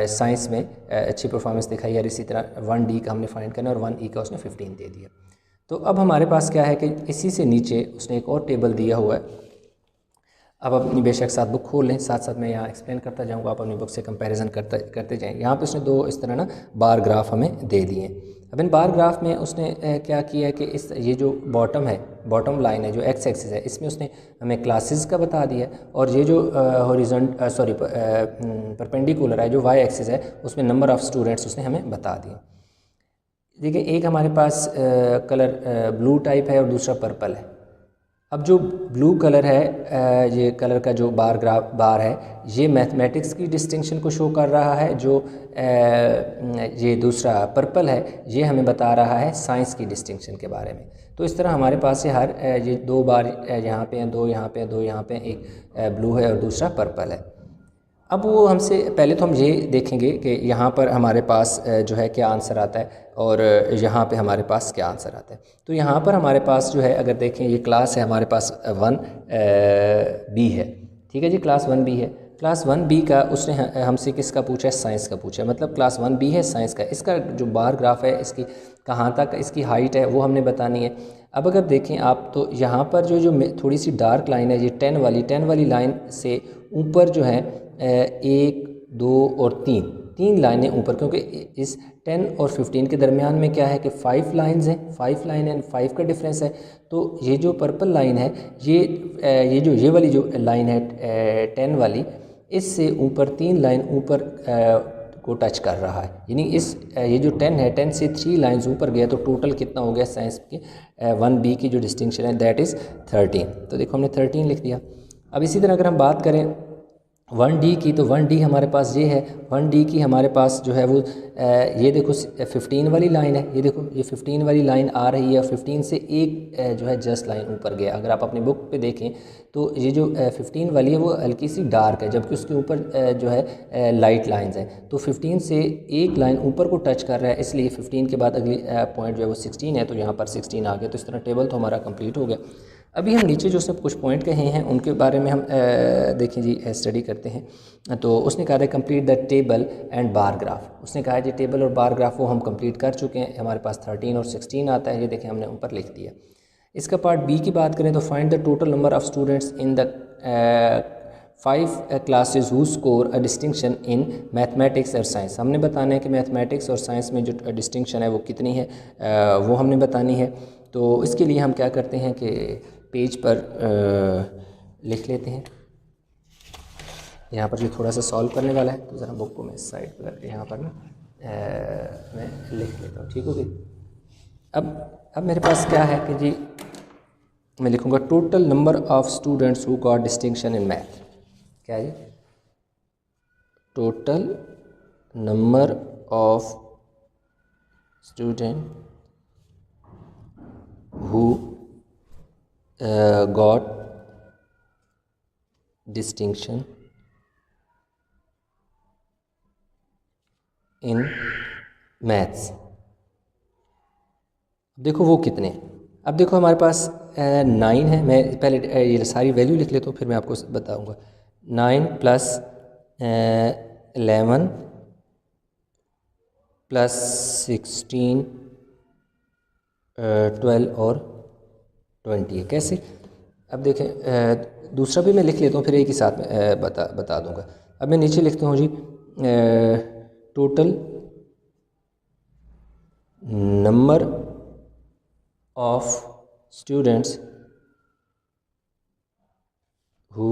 साइंस में अच्छी परफॉर्मेंस दिखाई है, और इसी तरह 1D का हमने फाइंड करना है और 1E का उसने 15 दे दिया। तो अब हमारे पास क्या है कि इसी से नीचे उसने एक और टेबल दिया हुआ है। अब अपनी बेशक साथ बुक खोल लें, साथ साथ मैं यहाँ एक्सप्लेन करता जाऊँगा, आप अपनी बुक से कंपैरिजन करते जाएँ। यहाँ पे उसने 2 इस तरह ना बार ग्राफ हमें दे दिए। अब इन बार ग्राफ में उसने क्या किया है कि इस ये जो बॉटम लाइन है जो एक्स एक्सिस है, इसमें उसने हमें क्लासेस का बता दिया, और ये जो परपेंडिकुलर है जो वाई एक्सिस है उसमें नंबर ऑफ़ स्टूडेंट्स उसने हमें बता दिए। देखिए एक हमारे पास कलर ब्लू टाइप है और दूसरा पर्पल है। अब जो ब्लू कलर है, ये कलर का जो बार है ये मैथमेटिक्स की डिस्टिंक्शन को शो कर रहा है, जो ये दूसरा पर्पल है ये हमें बता रहा है साइंस की डिस्टिंक्शन के बारे में। तो इस तरह हमारे पास ये 2 बार यहाँ पे हैं, 2 यहाँ पे हैं, 2 यहाँ पे, एक ब्लू है और दूसरा पर्पल है। अब वो हमसे पहले तो हम ये देखेंगे कि यहाँ पर हमारे पास जो है क्या आंसर आता है और यहाँ पे हमारे पास क्या आंसर आता है। तो यहाँ पर हमारे पास जो है अगर देखें ये क्लास है हमारे पास 1B है, ठीक है जी, क्लास 1B है। क्लास 1B का उसने हमसे किसका पूछा है, साइंस का पूछा है, मतलब क्लास 1B है साइंस का। इसका जो बार ग्राफ है, इसकी कहाँ तक इसकी हाइट है वो हमने बतानी है। अब अगर देखें आप तो यहाँ पर जो थोड़ी सी डार्क लाइन है, ये 10 वाली लाइन से ऊपर जो है 1, 2 और 3 लाइनें ऊपर, क्योंकि इस 10 और 15 के दरमियान में क्या है कि 5 लाइंस हैं, 5 लाइन एंड 5 का डिफरेंस है। तो ये जो पर्पल लाइन है, ये वाली जो लाइन है 10 वाली, इससे ऊपर 3 लाइन ऊपर को टच कर रहा है, यानी ये जो 10 है, 10 से 3 लाइंस ऊपर गया तो टोटल कितना हो गया साइंस के 1B की जो डिस्टिंक्शन है दैट इज़ 13। तो देखो हमने 13 लिख दिया। अब इसी तरह अगर हम बात करें 1D की, तो 1D हमारे पास ये है, 1D की हमारे पास जो है वो ये देखो 15 वाली लाइन है, ये देखो ये 15 वाली लाइन आ रही है, 15 से एक जो है जस्ट लाइन ऊपर गया। अगर आप अपनी बुक पे देखें तो ये जो 15 वाली है वो हल्की सी डार्क है, जबकि उसके ऊपर जो है लाइट लाइंस हैं। तो 15 से एक लाइन ऊपर को टच कर रहा है, इसलिए 15 के बाद अगली पॉइंट जो है वो 16 है, तो यहाँ पर 16 आ गया। तो इस तरह टेबल तो हमारा कंप्लीट हो गया। अभी हम नीचे जो सब कुछ पॉइंट कहे हैं उनके बारे में हम देखें जी, स्टडी करते हैं। तो उसने कहा है complete the table and bar graph. उसने कहा है जी टेबल और बार ग्राफ वो हम कंप्लीट कर चुके हैं, हमारे पास 13 और 16 आता है, ये देखें हमने ऊपर लिख दिया। इसका पार्ट बी की बात करें तो find the total number of students in the 5 classes who score a distinction in mathematics और साइंस। हमने बताना है कि मैथमेटिक्स और साइंस में जो डिस्टिंक्शन है वो कितनी है, वो हमने बतानी है। तो इसके लिए हम क्या करते हैं कि पेज पर लिख लेते हैं। यहाँ पर जो थोड़ा सा सॉल्व करने वाला है, तो ज़रा बुक को मैं साइड पर करके यहाँ पर ना मैं लिख लेता हूँ, ठीक हो गई। अब मेरे पास क्या है कि जी मैं लिखूँगा total number of students who got distinction in math. क्या है, total number of student who got distinction in maths। देखो वो कितने, अब देखो हमारे पास 9 है। मैं पहले ये सारी वैल्यू लिख लेता हूँ, फिर मैं आपको बताऊँगा। 9 प्लस 11 प्लस 16 12 और 20 है। कैसे, अब देखें दूसरा भी मैं लिख लेता हूँ, फिर एक ही साथ में बता दूँगा। अब मैं नीचे लिखता हूँ जी total number of students who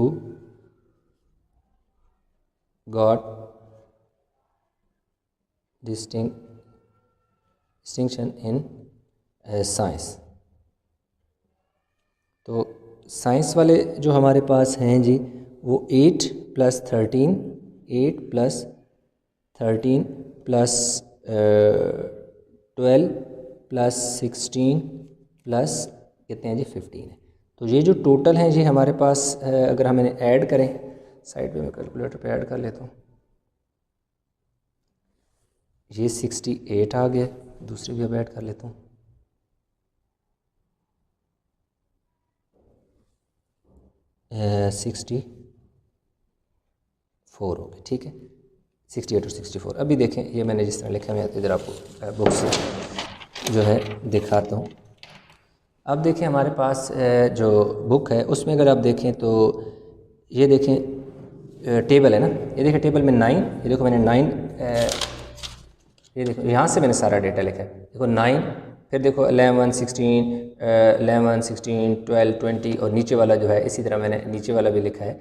got distinction in science. तो साइंस वाले जो हमारे पास हैं जी वो 8 प्लस 13 प्लस 12 प्लस 16 प्लस कितने हैं जी 15 है। तो ये जो टोटल हैं जी हमारे पास अगर हम इन्हें ऐड करें, साइड पे मैं कैलकुलेटर पे ऐड कर लेता हूँ, ये 68 आ गया। दूसरी भी अब ऐड कर लेता हूँ, 64 हो गए, ठीक है, 68 और 64। अभी देखें ये मैंने जिस तरह लिखा, मैं इधर आपको बुक से जो है दिखाता हूँ। अब देखें हमारे पास जो बुक है उसमें अगर आप देखें तो ये देखें टेबल है ना, ये देखें टेबल में 9, ये देखो मैंने 9 ये देखो यहाँ से मैंने सारा डेटा लिखा है, देखो 9, फिर देखो 11 16 12 20 और नीचे वाला जो है इसी तरह मैंने नीचे वाला भी लिखा है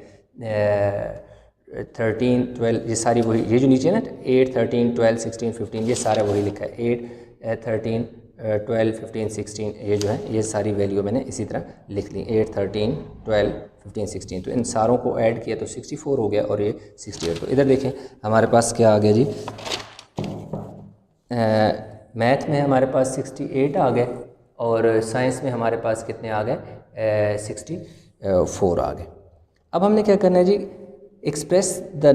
13 12, ये सारी वही, ये जो नीचे है ना 8 13 12 16 15 ये सारा वही लिखा है। 8 13 12 15 16 ये जो है ये सारी वैल्यू मैंने इसी तरह लिख ली, 8 13 12 15 16। तो इन सारों को ऐड किया तो 64 हो गया और ये 68। तो इधर देखें हमारे पास क्या आ गया जी, मैथ में हमारे पास 68 आ गए और साइंस में हमारे पास कितने आ गए 64 आ गए। अब हमने क्या करना है जी, express the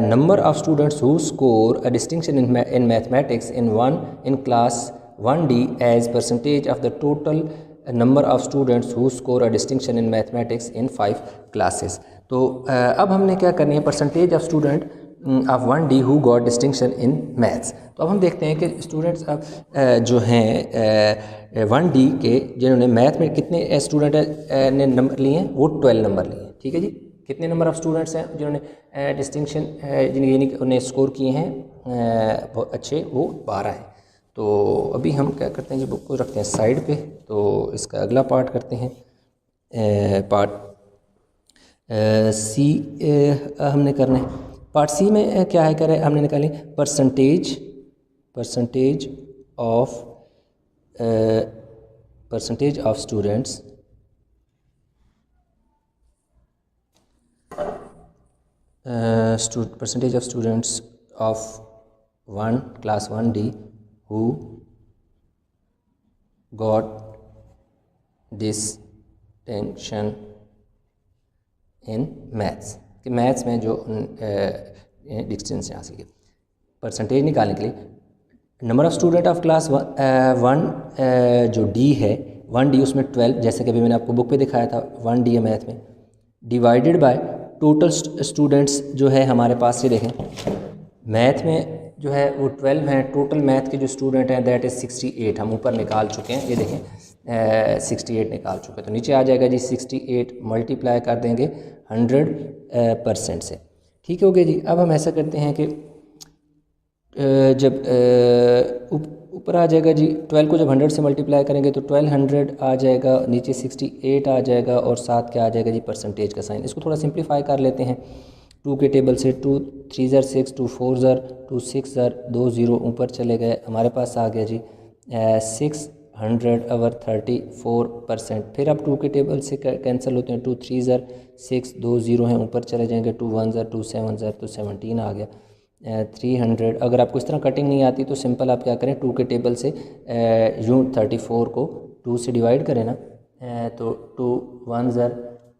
number of students who score a distinction in mathematics in class 1D as percentage of the total number of students who score a distinction in mathematics in 5 classes. तो अब हमने क्या करनी है, percentage of student of 1D who got distinction in maths. तो अब हम देखते हैं कि स्टूडेंट्स जो हैं 1D के, जिन्होंने मैथ में कितने स्टूडेंट ने नंबर लिए हैं, वो 12 नंबर लिए हैं। ठीक है जी, कितने नंबर ऑफ़ स्टूडेंट्स हैं जिन्होंने डिस्टिंक्शन यानी कि उन्हें स्कोर किए हैं बहुत अच्छे, वो 12 हैं। तो अभी हम क्या करते हैं जी, बुक को रखते हैं साइड पे। तो इसका अगला पार्ट करते हैं, पार्ट सी हमने करना है। पार्ट सी में क्या है, कह रहे हैं हमने निकाली percentage of students percentage of students of class 1D who got distinction in maths, कि मैथ्स में जो डिस्टिंक्शन हासिल की। परसेंटेज निकालने के लिए number of student of class 1 जो डी है 1D, उसमें 12, जैसे कि अभी मैंने आपको बुक पे दिखाया था 1D है मैथ में, डिवाइडेड बाय टोटल स्टूडेंट्स जो है हमारे पास से, देखें मैथ में जो है वो 12 हैं, टोटल मैथ के जो स्टूडेंट हैं दैट इज़ 68, हम ऊपर निकाल चुके हैं, ये देखें 68 निकाल चुके हैं। तो नीचे आ जाएगा जी 68 मल्टीप्लाई कर देंगे 100% से। ठीक हो गया जी। अब हम ऐसा करते हैं कि जब ऊपर आ जाएगा जी 12 को जब 100 से मल्टीप्लाई करेंगे तो 1200 आ जाएगा, नीचे 68 आ जाएगा और साथ क्या आ जाएगा जी, परसेंटेज का साइन। इसको थोड़ा सिंप्लीफाई कर लेते हैं 2 के टेबल से। 2 3 ज़र 6, 2 4 ज़र 2 6 ज़र 2 0 ऊपर चले गए, हमारे पास आ गया जी 600 ओवर 34%। फिर अब 2 के टेबल से कैंसिल होते हैं, 2 3 ज़र 6, 2 0 हैं ऊपर चले जाएंगे, 2 1 ज़र 2 7 ज़र तो 17 आ गया 300। अगर आपको इस तरह कटिंग नहीं आती तो सिंपल आप क्या करें, 2 के टेबल से यूँ 34 को 2 से डिवाइड करें ना, तो 2 1 ज़र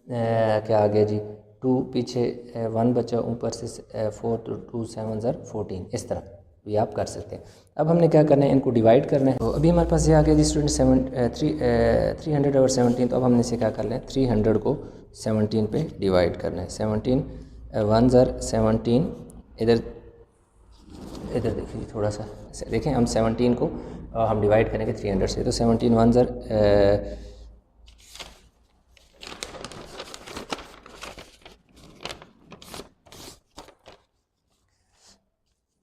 क्या आ गया जी 2, पीछे 1 बचा, ऊपर से 4 तो 2 7 ज़र 14। इस तरह भी आप कर सकते हैं। अब हमने क्या करना है, इनको डिवाइड करना है। तो अभी हमारे पास ये आ गया जी स्टूडेंट 300 ओवर 17। तो अब हमने इसे क्या कर लें, 300 को 17 पे डिवाइड करना है। 17 1 ज़र 17, इधर देखिए थोड़ा सा देखें, हम 17 को हम डिवाइड करेंगे 300 से। तो 17 1 ज़र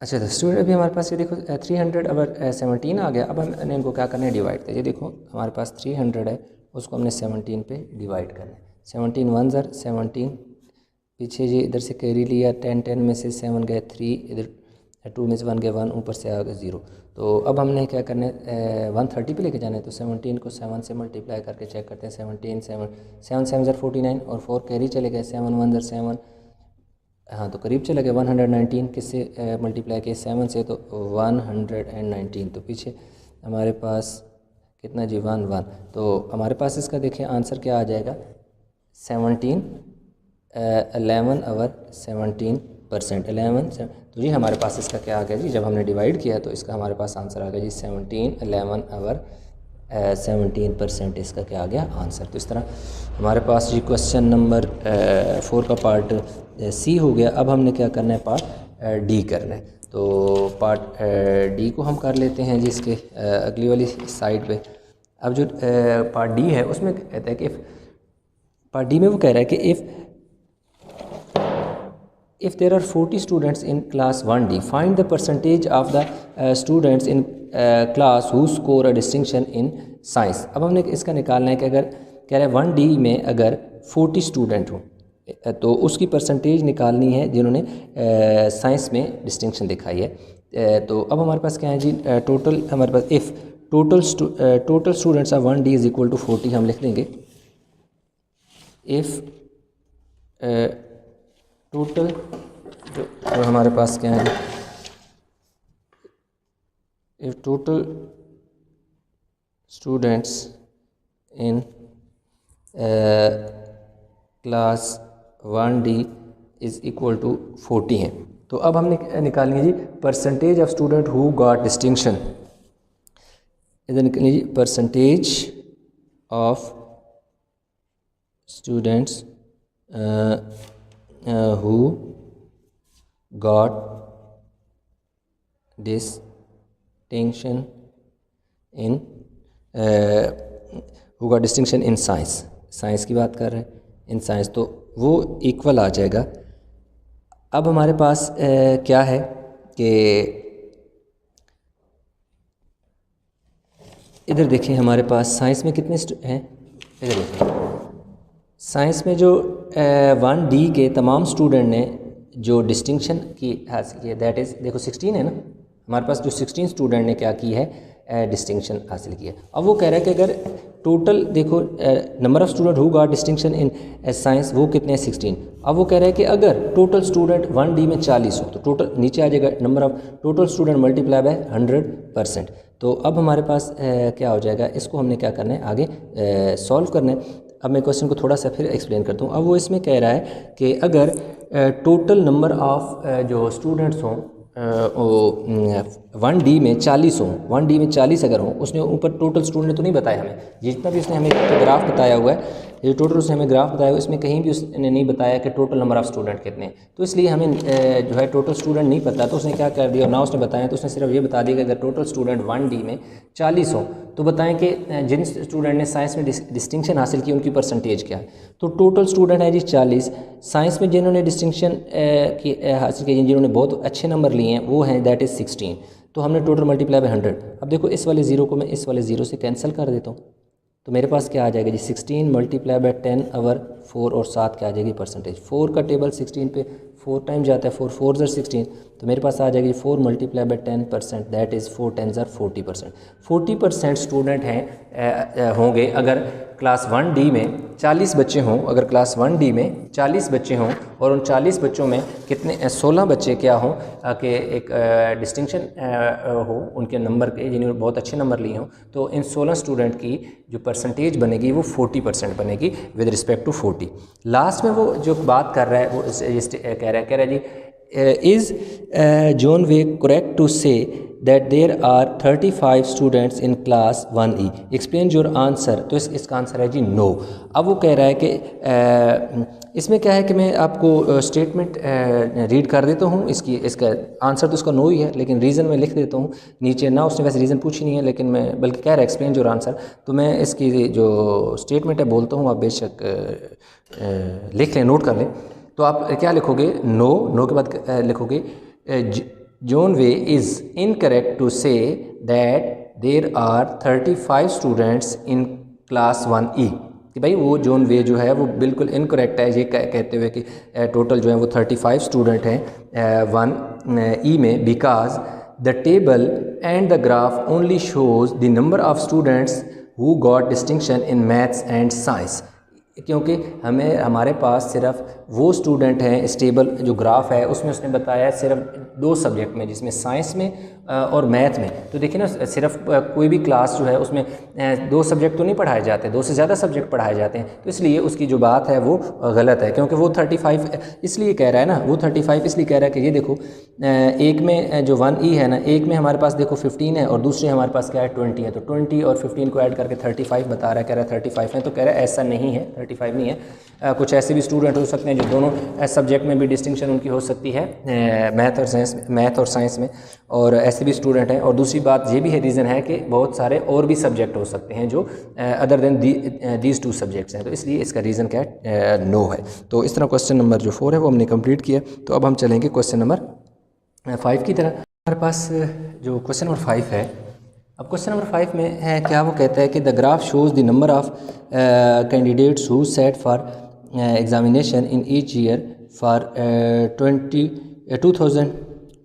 अच्छा, तो स्टूडेंट अभी हमारे पास ये देखो 300 ओवर 17 आ गया। अब हमने इनको क्या करना है, डिवाइड कर। ये देखो हमारे पास 300 है, उसको हमने 17 पे डिवाइड करना है। 17 1 ज़र 17, पीछे जी इधर से कैरी लिया, 10 10 में से 7 गए 3, इधर 2 में से 1 गया 1, ऊपर से आ गया 0। तो अब हमने क्या करना है, 130 पे लेके जाना है। तो 17 को 7 से मल्टीप्लाई करके चेक करते हैं। 17 7 7 ज़र 49 और 4 कैरी चले गए, 7 1 ज़र 7, हाँ तो करीब चला गया 119। किससे मल्टीप्लाई किया, 7 से, तो 119। तो पीछे हमारे पास कितना जी 1 1। तो हमारे पास इसका देखिए आंसर क्या आ जाएगा, 17 11 ओवर 17%। 11 तो जी हमारे पास इसका क्या आ गया जी, जब हमने डिवाइड किया तो इसका हमारे पास आंसर आ गया जी 17 11 ओवर 17% इसका क्या आ गया आंसर। तो इस तरह हमारे पास जी क्वेश्चन नंबर 4 का पार्ट सी हो गया। अब हमने क्या करना है, पार्ट डी करना है। तो पार्ट डी को हम कर लेते हैं जी इसके अगली वाली साइड पे। अब जो पार्ट डी है उसमें कहता है कि पार्ट डी में वो कह रहा है कि if there are 40 students in class 1D, find the percentage of the students in class who score a distinction in science। अब हमने इसका निकालना है कि अगर कह रहे हैं 1D में अगर 40 स्टूडेंट हों तो उसकी परसेंटेज निकालनी है जिन्होंने साइंस में डिस्टिंक्शन दिखाई है। तो अब हमारे पास क्या है जी, टोटल हमारे पास if total students of 1D is equal to 40, हम लिख देंगे इफ़ टोटल जो हमारे पास क्या है, if total students in class 1D is equal to 40 हैं। तो अब हमने निकालनी है जी percentage of student who got distinction. इधर निकालिए जी percentage of students who got distinction in who got distinction in science, science की बात कर रहे हैं, इन साइंस, तो वो इक्वल आ जाएगा। अब हमारे पास क्या है कि इधर देखिए हमारे पास साइंस में कितने हैं, इधर देखिए साइंस में जो 1D के तमाम स्टूडेंट ने जो डिस्टिंक्शन की हासिल की है, दैट इज़ देखो 16 है ना हमारे पास, जो 16 स्टूडेंट ने क्या की है डिस्टिंक्शन हासिल किया। अब वो कह रहा है कि अगर टोटल देखो number of student who got distinction in science वो कितने हैं 16। अब वो कह रहा है कि अगर टोटल स्टूडेंट 1D में 40 हो तो टोटल नीचे आ जाएगा number of total student multiply by 100%। तो अब हमारे पास क्या हो जाएगा, इसको हमने क्या करना है आगे सॉल्व करना है। अब मैं क्वेश्चन को थोड़ा सा फिर एक्सप्लेन करता हूँ। अब वो इसमें कह रहा है कि अगर टोटल नंबर ऑफ़ जो स्टूडेंट्स हों 1D में 40 हों, 1D में 40 अगर हों, उसने ऊपर टोटल स्टूडेंट तो नहीं बताया हमें, जितना भी उसने हमें ग्राफ बताया हुआ है, ये टोटल उसने हमें ग्राफ बताया हुआ है, इसमें कहीं भी उसने नहीं बताया कि टोटल नंबर ऑफ़ स्टूडेंट कितने हैं। तो इसलिए हमें जो है टोटल स्टूडेंट नहीं पता, तो उसने क्या कर दिया, ना उसने बताया, तो उसने सिर्फ ये बता दिया कि अगर टोटल स्टूडेंट 1D में 40 हों तो बताएं कि जिन स्टूडेंट ने साइंस में डिस्टिंक्शन हासिल की उनकी परसेंटेज क्या है। तो टोटल स्टूडेंट है जी 40, साइंस में जिन्होंने डिस्टिंक्शन की हासिल की, जिन्होंने बहुत अच्छे नंबर लिए हैं वो हैं दैट इज़ 16। तो हमने टोटल मल्टीप्लाई बाय 100। अब देखो इस वाले ज़ीरो को मैं इस वाले ज़ीरो से कैंसिल कर देता हूँ, तो मेरे पास क्या आ जाएगा जी 16 मल्टीप्लाई बाय 10 ओवर 4 और 7 क्या आ जाएगी परसेंटेज। 4 का टेबल 16 पे 4 टाइम जाता है, 4 4 ज़र 16, तो मेरे पास आ जाएगी 4 मल्टीप्लाई बाय 10%, दैट इज़ 4 10 ज़र 40%। 40% स्टूडेंट हैं होंगे अगर क्लास 1D में 40 बच्चे हों, अगर क्लास 1D में 40 बच्चे हों और उन 40 बच्चों में कितने 16 बच्चे क्या हों कि एक डिस्टिंक्शन हो उनके नंबर के, जिन्होंने बहुत अच्छे नंबर लिए हों, तो इन 16 स्टूडेंट की जो परसेंटेज बनेगी वो 40% बनेगी विद रिस्पेक्ट टू 40। लास्ट में वो जो बात कर रहा है वो कह रहा है जी is John way correct to say that there are 35 students in class 1E, explain your answer। तो इसका आंसर है जी नो। अब वो कह रहा है कि इसमें क्या है कि मैं आपको स्टेटमेंट रीड कर देता हूँ, इसका आंसर तो उसका नो ही है, लेकिन रीज़न मैं लिख देता हूँ नीचे ना। उसने वैसे रीज़न पूछी नहीं है, लेकिन मैं बल्कि कह रहा है एक्सप्लेन योर आंसर, तो मैं इसकी जो स्टेटमेंट है बोलता हूँ, आप बेशक लिख लें, नोट कर लें। तो आप क्या लिखोगे, नो के बाद लिखोगे John Way is incorrect to say that there are 35 students in class 1E, कि भाई वो जॉन वे जो है वो बिल्कुल इनकरेक्ट है ये कहते हुए कि टोटल जो है वो 35 स्टूडेंट हैं 1E में, because the table and the graph only shows the number of students who got distinction in maths and science, क्योंकि हमारे पास सिर्फ वो स्टूडेंट हैं, स्टेबल जो ग्राफ है उसमें उसने बताया है सिर्फ 2 सब्जेक्ट में, जिसमें साइंस में और मैथ में। तो देखिए ना, सिर्फ कोई भी क्लास जो है उसमें 2 सब्जेक्ट तो नहीं पढ़ाए जाते, 2 से ज़्यादा सब्जेक्ट पढ़ाए जाते हैं। तो इसलिए उसकी जो बात है वो गलत है, क्योंकि वो 35 इसलिए कह रहा है ना, वो 35 इसलिए कह रहा है कि ये देखो एक में जो 1E है ना, एक में हमारे पास देखो 15 है और दूसरे हमारे पास क्या है 20 है, तो 20 और 15 को ऐड करके 35 बता रहा है, कह रहा है 35 है। तो कह रहा है ऐसा नहीं है, 35 नहीं है। कुछ ऐसे भी स्टूडेंट हो सकते हैं जो दोनों सब्जेक्ट में भी डिस्टिंक्शन उनकी हो सकती है, मैथ और साइंस में, और ऐसे भी स्टूडेंट हैं। और दूसरी बात ये भी है, रीज़न है कि बहुत सारे और भी सब्जेक्ट हो सकते हैं जो अदर देन दीज 2 सब्जेक्ट्स हैं, तो इसलिए इसका रीज़न क्या है, नो है। तो इस तरह क्वेश्चन नंबर जो 4 है वो हमने कंप्लीट किया। तो अब हम चलेंगे क्वेश्चन नंबर 5 की तरह। हमारे पास जो क्वेश्चन नंबर 5 है, अब क्वेश्चन नंबर 5 में है क्या, वो कहता है कि the graph shows the number of candidates who set for examination in each year for 2000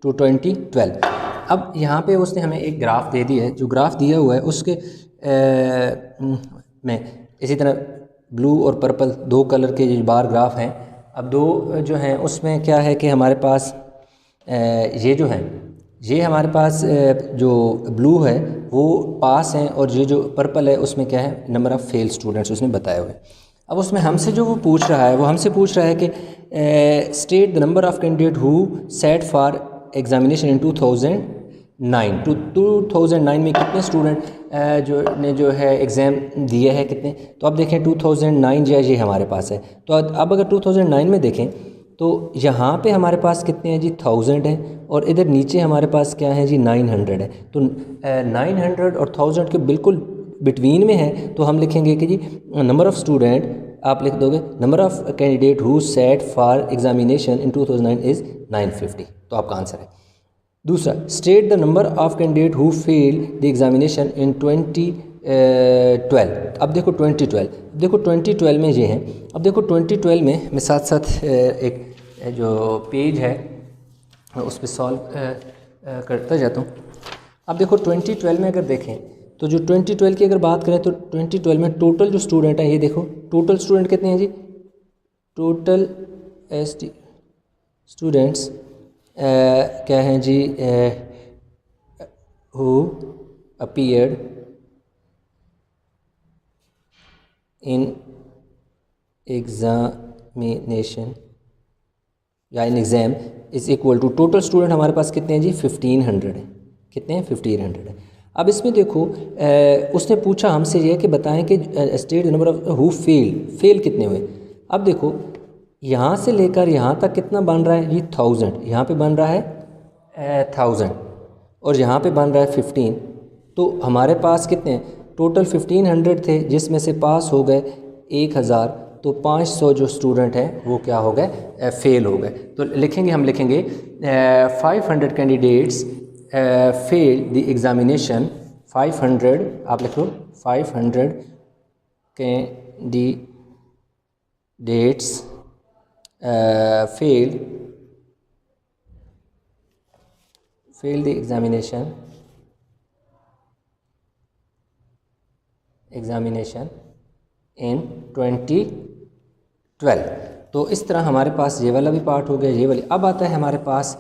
to 2012। अब यहाँ पे उसने हमें एक ग्राफ दे दी है, जो ग्राफ दिया हुआ है उसके में इसी तरह ब्लू और पर्पल 2 कलर के जो बार ग्राफ हैं। अब 2 जो हैं उसमें क्या है कि हमारे पास ये जो हैं, ये हमारे पास जो ब्लू है वो पास हैं, और ये जो पर्पल है उसमें क्या है, नंबर ऑफ़ फेल स्टूडेंट्स उसने बताए हुए। अब उसमें हमसे जो वो पूछ रहा है, वो हमसे पूछ रहा है कि state the number of candidate who set for examination in 2009। 2009 में कितने स्टूडेंट जो है एग्ज़ाम दिए हैं, कितने। तो अब देखें 2009 जो है ये हमारे पास है। तो अब अगर 2009 में देखें तो यहाँ पे हमारे पास कितने हैं जी 1000 हैं, और इधर नीचे हमारे पास क्या है जी 900 है। तो 900 और 1000 के बिल्कुल बिटवीन में है, तो हम लिखेंगे कि जी नंबर ऑफ़ स्टूडेंट, आप लिख दोगे number of candidate who set for examination in 2009 is 950, तो आपका आंसर है। दूसरा, state the number of candidate who failed the examination in 2012। अब देखो 2012, देखो 2012 में ये हैं। अब देखो 2012 में मैं साथ साथ एक जो पेज है उस पर सॉल्व करता जाता हूँ। अब देखो 2012 में अगर देखें तो जो 2012 की अगर बात करें तो 2012 में टोटल जो स्टूडेंट हैं, ये देखो टोटल स्टूडेंट कितने हैं जी, टोटल स्टूडेंट्स क्या हैं जी, हु अपीयर्ड इन एग्जामिनेशन या in exam is equal to, total student हमारे पास कितने हैं जी 1500 हैं। कितने हैं 1500 है। अब इसमें देखो उसने पूछा हमसे ये कि बताएं कि state number of who fail कितने हुए। अब देखो यहाँ से लेकर यहाँ तक कितना बन रहा है, ये 1000, यहाँ पे बन रहा है 1000 और यहाँ पे बन रहा है 15। तो हमारे पास कितने हैं टोटल 1500 थे, जिसमें से पास हो गए 1000, तो 500 जो स्टूडेंट हैं वो क्या हो गए, फेल हो गए। तो लिखेंगे, हम लिखेंगे 500 कैंडिडेट्स फेल द एग्ज़ामिनेशन, 500 आप लिखो 500 कैंडिडेट्स फेल द एग्ज़ामिनेशन इन 2012। तो इस तरह हमारे पास ये वाला भी पार्ट हो गया, ये वाली। अब आता है हमारे पास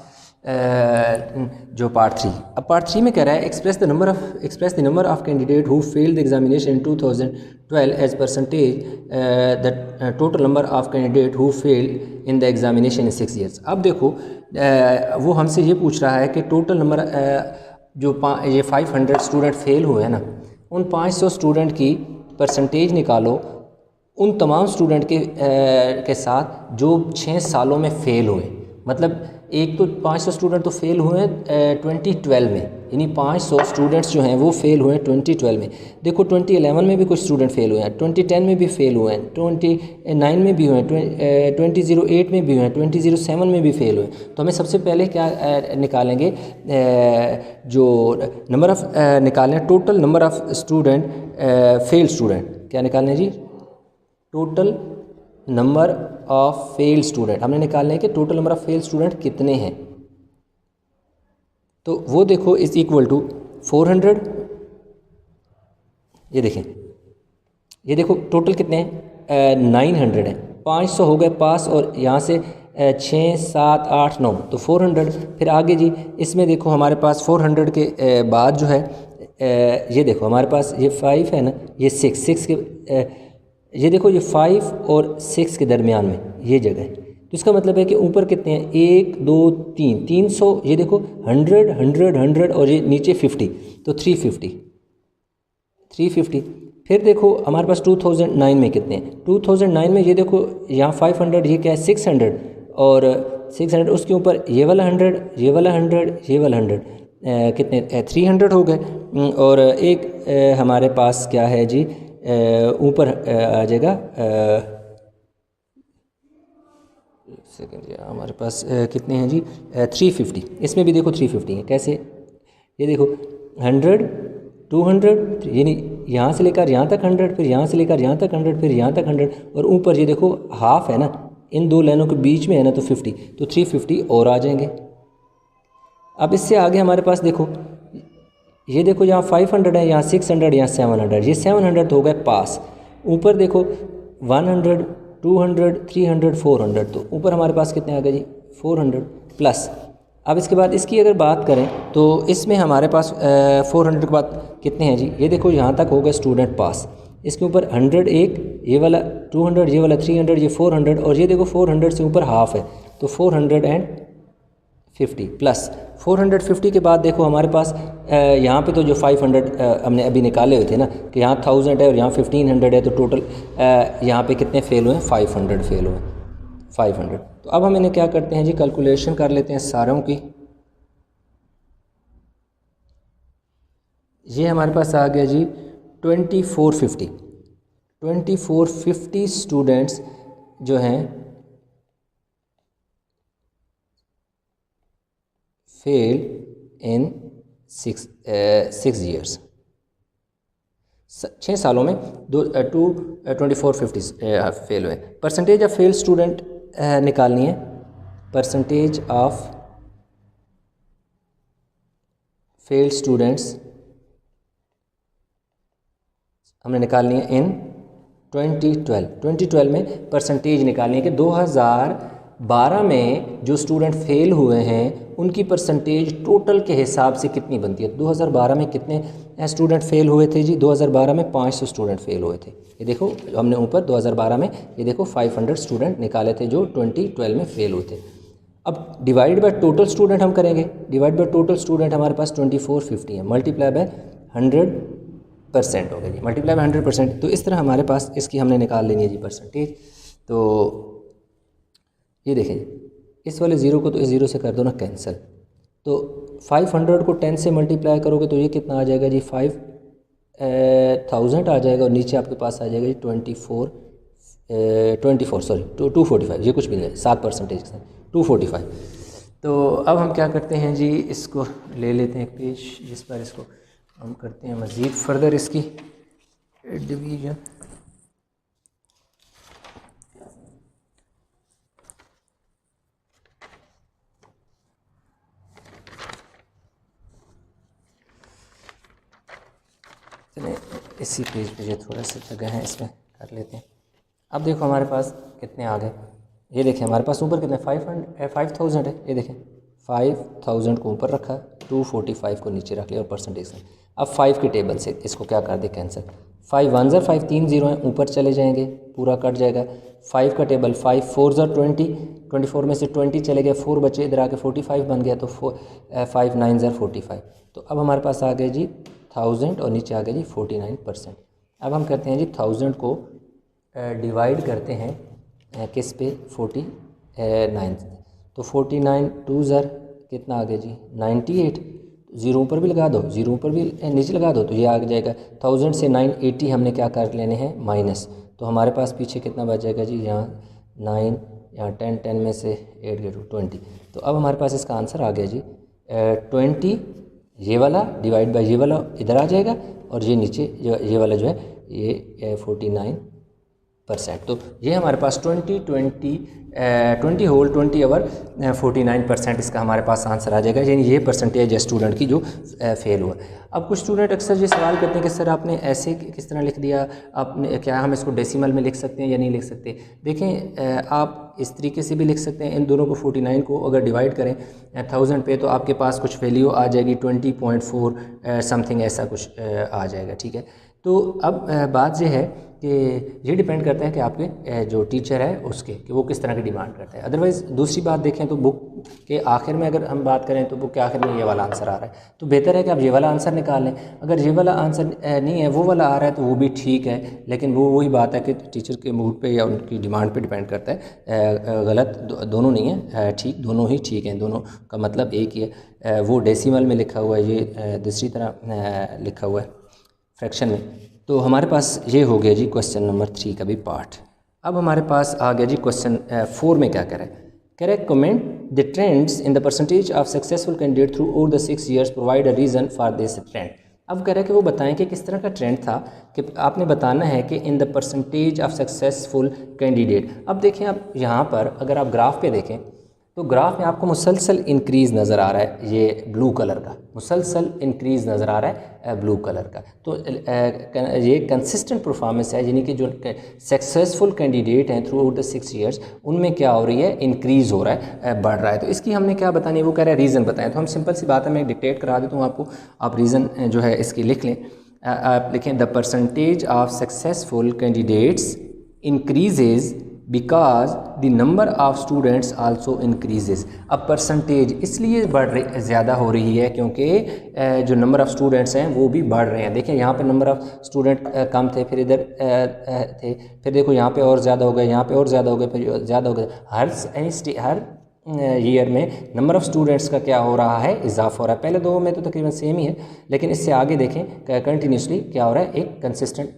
जो पार्ट 3। अब पार्ट 3 में कह रहा है express the number of candidate who failed the examination in 2012 as percentage the total number of candidate who failed in the examination in 6 years. अब देखो वो हमसे ये पूछ रहा है कि टोटल नंबर जो ये 500 स्टूडेंट फेल हुए हैं ना, उन 500 स्टूडेंट की परसेंटेज निकालो उन तमाम स्टूडेंट के साथ जो 6 सालों में फ़ेल हुए। मतलब एक तो 500 स्टूडेंट तो फेल हुए हैं 2012 में, यानी 500 स्टूडेंट्स जो हैं वो फेल हुए हैं 2012 में। देखो 2011 में भी कुछ स्टूडेंट फेल हुए हैं, 2010 में भी फेल हुए हैं, 2009 में भी हुए हैं, 2008 में भी हुए हैं, 2007 में भी फेल हुए हैं। तो हमें सबसे पहले क्या निकालेंगे, जो नंबर ऑफ़ निकालें total number of student fail student, क्या निकालने जी, total number of fail student हमने निकालने हैं कि total number of fail student कितने हैं। तो वो देखो इज़ इक्वल टू 400, ये देखें, ये देखो टोटल कितने हैं 900 हैं, 500 हो गए पास और यहाँ से 6 7 8 9 तो 400। फिर आगे जी इसमें देखो हमारे पास 400 के बाद जो है ये देखो हमारे पास ये 5 है ना, ये 6 के ये देखो ये 5 और 6 के दरमियान में ये जगह है। तो इसका मतलब है कि ऊपर कितने हैं 1 2 3 300, ये देखो 100 100 100 और ये नीचे 50, तो 350। फिर देखो हमारे पास 2009 में कितने हैं, 2009 में ये देखो यहाँ 500, ये क्या है 600 और 600, उसके ऊपर ये वाला 100, ये वाला 100, ये वाला 100, कितने 300 हो गए। और एक हमारे पास क्या है जी ऊपर आ जाएगा सेकंड, हमारे पास कितने हैं जी 350। इसमें भी देखो 350 है, कैसे, ये देखो 100 200, यानी यहाँ से लेकर यहाँ तक 100, फिर यहाँ से लेकर यहाँ तक 100, फिर यहाँ तक 100 और ऊपर ये देखो हाफ है ना, इन दो लाइनों के बीच में है ना, तो 50, तो 350 और आ जाएंगे। अब इससे आगे हमारे पास देखो ये देखो यहाँ 500 है, यहाँ 600, यहाँ 700, ये 700 हो गए पास। ऊपर देखो 100 200 300 400, तो ऊपर हमारे पास कितने आ गए जी 400 प्लस। अब इसके बाद इसकी अगर बात करें तो इसमें हमारे पास 400 के बाद कितने हैं जी, ये देखो यहाँ तक हो गए स्टूडेंट पास। इसके ऊपर 100 एक, ये वाला 200, ये वाला 300, ये 400 और ये देखो 400 से ऊपर हाफ है, तो 450 प्लस 450 के बाद देखो हमारे पास यहाँ पे तो जो 500 हमने अभी निकाले हुए थे ना कि यहाँ 1000 है और यहाँ 1500 है, तो टोटल यहाँ पे कितने फेल हुए हैं 500 फेल हुए। 500। तो अब हम इन्हें क्या करते हैं जी, कैलकुलेशन कर लेते हैं सारों की। ये हमारे पास आ गया जी 2450 स्टूडेंट्स जो हैं फेल इन 6 ईयर्स, 6 सालों में 2450 फेल हुए। परसेंटेज ऑफ फेल स्टूडेंट निकालनी है, परसेंटेज ऑफ फेल स्टूडेंट्स हमने निकालनी है इन 2012 में परसेंटेज निकालनी है कि 2012 में जो स्टूडेंट फेल हुए हैं उनकी परसेंटेज टोटल के हिसाब से कितनी बनती है। 2012 में कितने स्टूडेंट फेल हुए थे जी, 2012 में 500 स्टूडेंट फेल हुए थे। ये देखो हमने ऊपर 2012 में ये देखो 500 स्टूडेंट निकाले थे जो 2012 में फेल हुए थे। अब डिवाइड बाय टोटल स्टूडेंट हम करेंगे, डिवाइड बाय टोटल स्टूडेंट हमारे पास 2450 है, मल्टीप्लाई बाय 100% हो गया जी, मल्टीप्लाई बाय 100%। तो इस तरह हमारे पास इसकी हमने निकाल लेनी है जी परसेंटेज। तो ये देखें इस वाले ज़ीरो को तो इस ज़ीरो से कर दो ना कैंसिल, तो 500 को 10 से मल्टीप्लाई करोगे तो ये कितना आ जाएगा जी 5000 आ जाएगा, और नीचे आपके पास आ जाएगा जी 245, ये कुछ भी नहीं है 7% के साथ 245। तो अब हम क्या करते हैं जी, इसको ले लेते हैं एक पेज जिस पर इसको हम करते हैं मज़ीद फर्दर इसकी डिवीजन। इसी पेज पे जो थोड़ा सा जगह है इसमें कर लेते हैं। अब देखो हमारे पास कितने आ गए, ये देखें हमारे पास ऊपर कितने 5000 है, ये देखें 5000 को ऊपर रखा, 245 को नीचे रख लिया और परसेंटेज से। अब 5 के टेबल से इसको क्या कर दे कैंसिल, 5 1 ज़ा 5 3 0 हैं ऊपर चले जाएंगे, पूरा कट जाएगा। 5 का टेबल 5 4 ज़ा 20, 24 में से 20 चले गए, 4 बचे, इधर आके 45 बन गया, तो 5 9 ज़ा 45। तो अब हमारे पास आ गए जी 1000 और नीचे आ गया जी 49%। अब हम करते हैं जी 1000 को डिवाइड करते हैं किस पे 49, तो 49 2 ज़र कितना आ गया जी 98, ज़ीरो ऊपर भी लगा दो, ज़ीरो ऊपर भी नीचे लगा दो, तो ये आ जाएगा 1000 से 980 हमने क्या कर लेने हैं माइनस, तो हमारे पास पीछे कितना बच जाएगा जी, यहाँ 9, यहाँ 10 10 में से 8 गया 20। तो अब हमारे पास इसका आंसर आ गया जी 20, ये वाला डिवाइड बाय ये वाला इधर आ जाएगा, और ये नीचे ये वाला जो है ये 49%। तो ये हमारे पास 20 होल 20 ओवर 49% इसका हमारे पास आंसर आ जाएगा, यानी ये परसेंटेज है स्टूडेंट की जो फेल हुआ। अब कुछ स्टूडेंट अक्सर ये सवाल करते हैं कि सर आपने ऐसे किस तरह लिख दिया, आपने क्या हम इसको डेसिमल में लिख सकते हैं या नहीं लिख सकते। देखें आप इस तरीके से भी लिख सकते हैं, इन दोनों को 49 को अगर डिवाइड करें 1000 पे तो आपके पास कुछ वैल्यू आ जाएगी 20.4 समथिंग ऐसा कुछ आ जाएगा, ठीक है। तो अब बात ये है कि ये डिपेंड करता है कि आपके जो टीचर है उसके कि वो किस तरह की डिमांड करता है। अदरवाइज़ दूसरी बात देखें तो बुक के आखिर में अगर हम बात करें तो बुक के आखिर में ये वाला आंसर आ रहा है, तो बेहतर है कि आप ये वाला आंसर निकाल लें। अगर ये वाला आंसर नहीं है वो वाला आ रहा है तो वो भी ठीक है, लेकिन वो वही बात है कि टीचर के मूड पे या उनकी डिमांड पे डिपेंड करता है। गलत दोनों नहीं है, ठीक दोनों ही ठीक हैं, दोनों का मतलब एक ही है। वो डेसिमल में लिखा हुआ है, ये दूसरी तरह लिखा हुआ है फ्रैक्शन में। तो हमारे पास ये हो गया जी क्वेश्चन नंबर 3 का भी पार्ट। अब हमारे पास आ गया जी क्वेश्चन 4 में क्या कह रहा है, comment the trends in the percentage of successful candidate through over the 6 years, provide a reason for this trend. अब कह रहा है कि वो बताएं कि किस तरह का ट्रेंड था, कि आपने बताना है कि in the percentage of successful candidate. अब देखें आप यहाँ पर अगर आप ग्राफ पे देखें तो ग्राफ में आपको मुसलसल इंक्रीज़ नज़र आ रहा है, ये ब्लू कलर का मुसलसल इंक्रीज़ नज़र आ रहा है ब्लू कलर का। तो ये कंसिस्टेंट परफॉर्मेंस है, यानी कि जो सक्सेसफुल कैंडिडेट हैं थ्रू आउट द 6 ईयर्स उनमें क्या हो रही है, इंक्रीज़ हो रहा है, बढ़ रहा है। तो इसकी हमने क्या बतानी है, वो कह रहा है रीज़न बताएं। तो हम सिंपल सी बात है, मैं डिक्टेट करा देता हूँ आपको, आप रीज़न जो है इसकी लिख लें। आप लिखें the percentage of successful candidates increases because the number of students also increases. अब परसेंटेज इसलिए ज़्यादा हो रही है क्योंकि जो नंबर ऑफ़ स्टूडेंट्स हैं वो भी बढ़ रहे हैं। देखिए यहाँ पे नंबर ऑफ़ स्टूडेंट कम थे, फिर इधर थे, फिर देखो यहाँ पे और ज़्यादा हो गए, यहाँ पे और ज़्यादा हो गए, फिर ज़्यादा हो गए। हर ईयर में नंबर ऑफ़ स्टूडेंट्स का क्या हो रहा है, इजाफा हो रहा है। पहले दो में तो तकरीबन सेम ही है, लेकिन इससे आगे देखें कंटिन्यूसली क्या हो रहा है, एक कंसिस्टेंट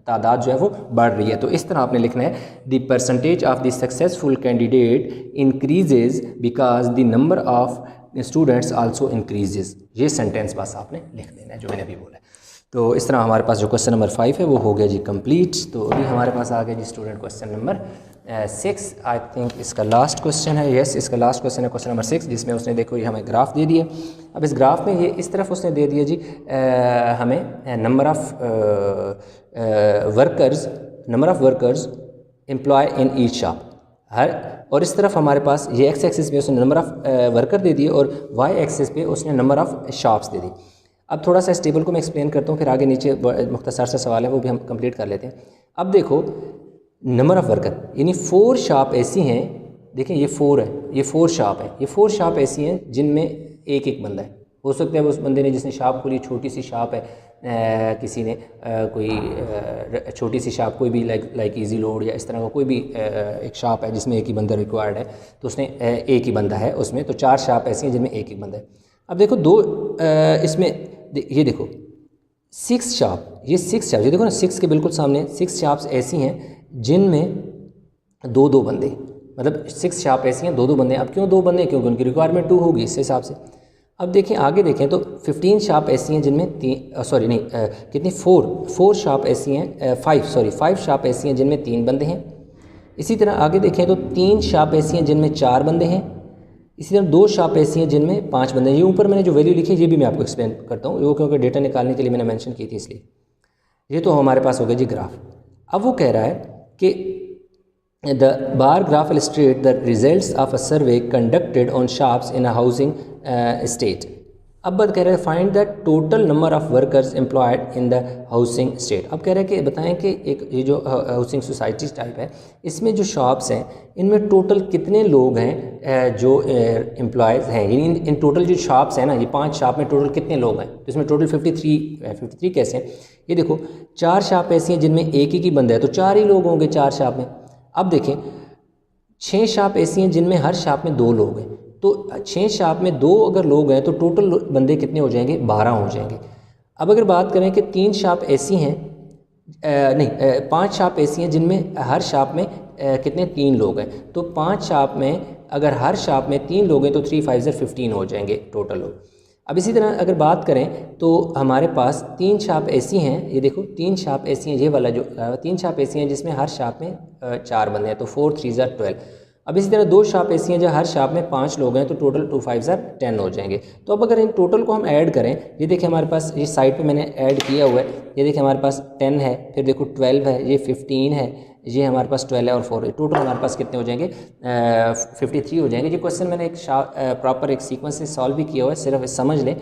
तादाद जो है वो बढ़ रही है। तो इस तरह आपने लिखना है the percentage of the successful candidate increases because the number of students also increases. ये सेंटेंस बस आपने लिख देना है जो मैंने अभी बोला है। तो इस तरह हमारे पास जो क्वेश्चन नंबर 5 है वो हो गया जी कंप्लीट। तो अभी हमारे पास आ गया जी student question number 6। I think इसका लास्ट क्वेश्चन है, यस इसका लास्ट क्वेश्चन है क्वेश्चन नंबर 6, जिसमें उसने देखो ये हमें ग्राफ दे दिया। अब इस ग्राफ में ये इस तरफ उसने दे दिया जी हमें number of workers employ in each shop हर, और इस तरफ हमारे पास ये एक्स एक्सिस पे उसने नंबर ऑफ़ वर्कर दे दिए और वाई एक्सिस पे उसने नंबर ऑफ़ शॉप्स दे दी। अब थोड़ा सा इस टेबल को मैं एक्सप्लेन करता हूँ, फिर आगे नीचे मुख्तसर सा सवाल है वो भी हम कंप्लीट कर लेते हैं। अब देखो नंबर ऑफ़ वर्कर यानी 4 शॉप ऐसी हैं, देखें ये 4 है, ये 4 शॉप है, ये 4 शॉप ऐसी हैं जिनमें एक एक बंदा है। हो सकता है उस बंदे ने जिसने शॉप खोली छोटी सी शॉप है, किसी ने कोई छोटी सी शॉप कोई भी लाइक इजी लोड या इस तरह का कोई भी एक शॉप है जिसमें एक ही बंदा रिक्वायर्ड है, तो उसने एक ही बंदा है उसमें, तो 4 शॉप ऐसी हैं जिनमें एक ही बंदा है। अब देखो इसमें ये देखो 6 शॉप, ये 6 शॉप, ये देखो ना 6 के बिल्कुल सामने 6 शॉप्स ऐसी हैं जिनमें 2-2 बंदे, मतलब 6 शॉप ऐसी हैं 2-2 बंदे। अब क्यों 2 बंदे, क्योंकि उनकी रिक्वायरमेंट 2 होगी इस हिसाब से। अब देखें आगे देखें तो 15 शॉप ऐसी हैं जिनमें 4 शॉप ऐसी हैं 5 शॉप ऐसी हैं जिनमें 3 बंदे हैं। इसी तरह आगे देखें तो 3 शॉप ऐसी हैं जिनमें 4 बंदे हैं। इसी तरह 2 शॉप ऐसी हैं जिनमें 5 बंदे हैं। ये ऊपर मैंने जो वैल्यू लिखी है ये भी मैं आपको एक्सप्लेन करता हूँ, वो क्योंकि डेटा निकालने के लिए मैंने मेंशन की थी इसलिए। ये तो हमारे पास हो गया जी ग्राफ। अब वो कह रहा है कि the bar graph illustrate the results of a survey conducted on shops in a housing state. अब बात कह रहे हैं find the total number of workers employed in the housing state. अब कह रहे हैं कि बताएं कि एक ये जो हाउसिंग सोसाइटी टाइप है इसमें जो शॉप्स हैं इनमें टोटल कितने लोग हैं जो एम्प्लॉयज़ हैं, यानी इन टोटल जो शॉप्स हैं ना, ये 5 शॉप में टोटल कितने लोग हैं, तो इसमें टोटल 53 कैसे हैं। ये देखो 4 शॉप ऐसी हैं जिनमें एक ही बंदा है, तो 4 ही लोग होंगे 4 शॉप में। अब देखें 6 शॉप ऐसी हैं जिनमें हर शॉप में 2 लोग हैं, तो 6 शॉप में 2 अगर लोग हैं तो टोटल बंदे कितने हो जाएंगे, 12 हो जाएंगे। अब अगर बात करें कि 3 शॉप ऐसी हैं 5 शॉप ऐसी हैं जिनमें हर शॉप में कितने 3 लोग हैं, तो 5 शॉप में अगर हर शॉप में 3 लोग हैं तो 3 5 15 हो जाएंगे टोटल लोग। अब इसी तरह अगर बात करें तो हमारे पास 3 शॉप ऐसी हैं, ये देखो 3 शॉप ऐसी हैं, ये वाला जो 3 शॉप ऐसी हैं जिसमें हर शॉप में 4 बंदे हैं, तो 4 3 12। अब इसी तरह 2 शॉप ऐसी हैं जहाँ हर शॉप में 5 लोग हैं, तो टोटल 2 5 10 हो जाएंगे। तो अब अगर इन टोटल को हम ऐड करें, ये देखिए हमारे पास ये साइड पे मैंने ऐड किया हुआ है, ये देखिए हमारे पास 10 है, फिर देखो 12 है, ये 15 है, ये हमारे पास 12 है और 4 है, टोटल हमारे पास कितने हो जाएंगे 53 हो जाएंगे। ये क्वेश्चन मैंने एक प्रॉपर एक सीक्वेंस से सॉल्व भी किया हुआ है, सिर्फ समझ लें।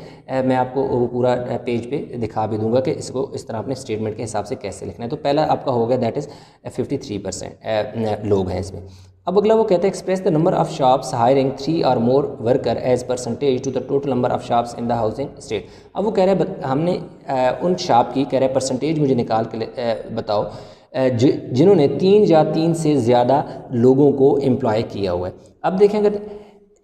मैं आपको वो पूरा पेज पे दिखा भी दूंगा कि इसको इस तरह अपने स्टेटमेंट के हिसाब से कैसे लिखना है। तो पहला आपका हो गया दैट इज़ 53% लोग हैं इसमें। अब अगला वो कहते हैं express the number of shops hiring 3 और more worker as percentage to the total number of shops in the housing state. अब वो कह रहे हैं हमने उन शॉप की कह रहे हैं परसेंटेज मुझे निकाल के बताओ जिन्होंने 3 या 3 से ज़्यादा लोगों को एम्प्लॉय किया हुआ है। अब देखें अगर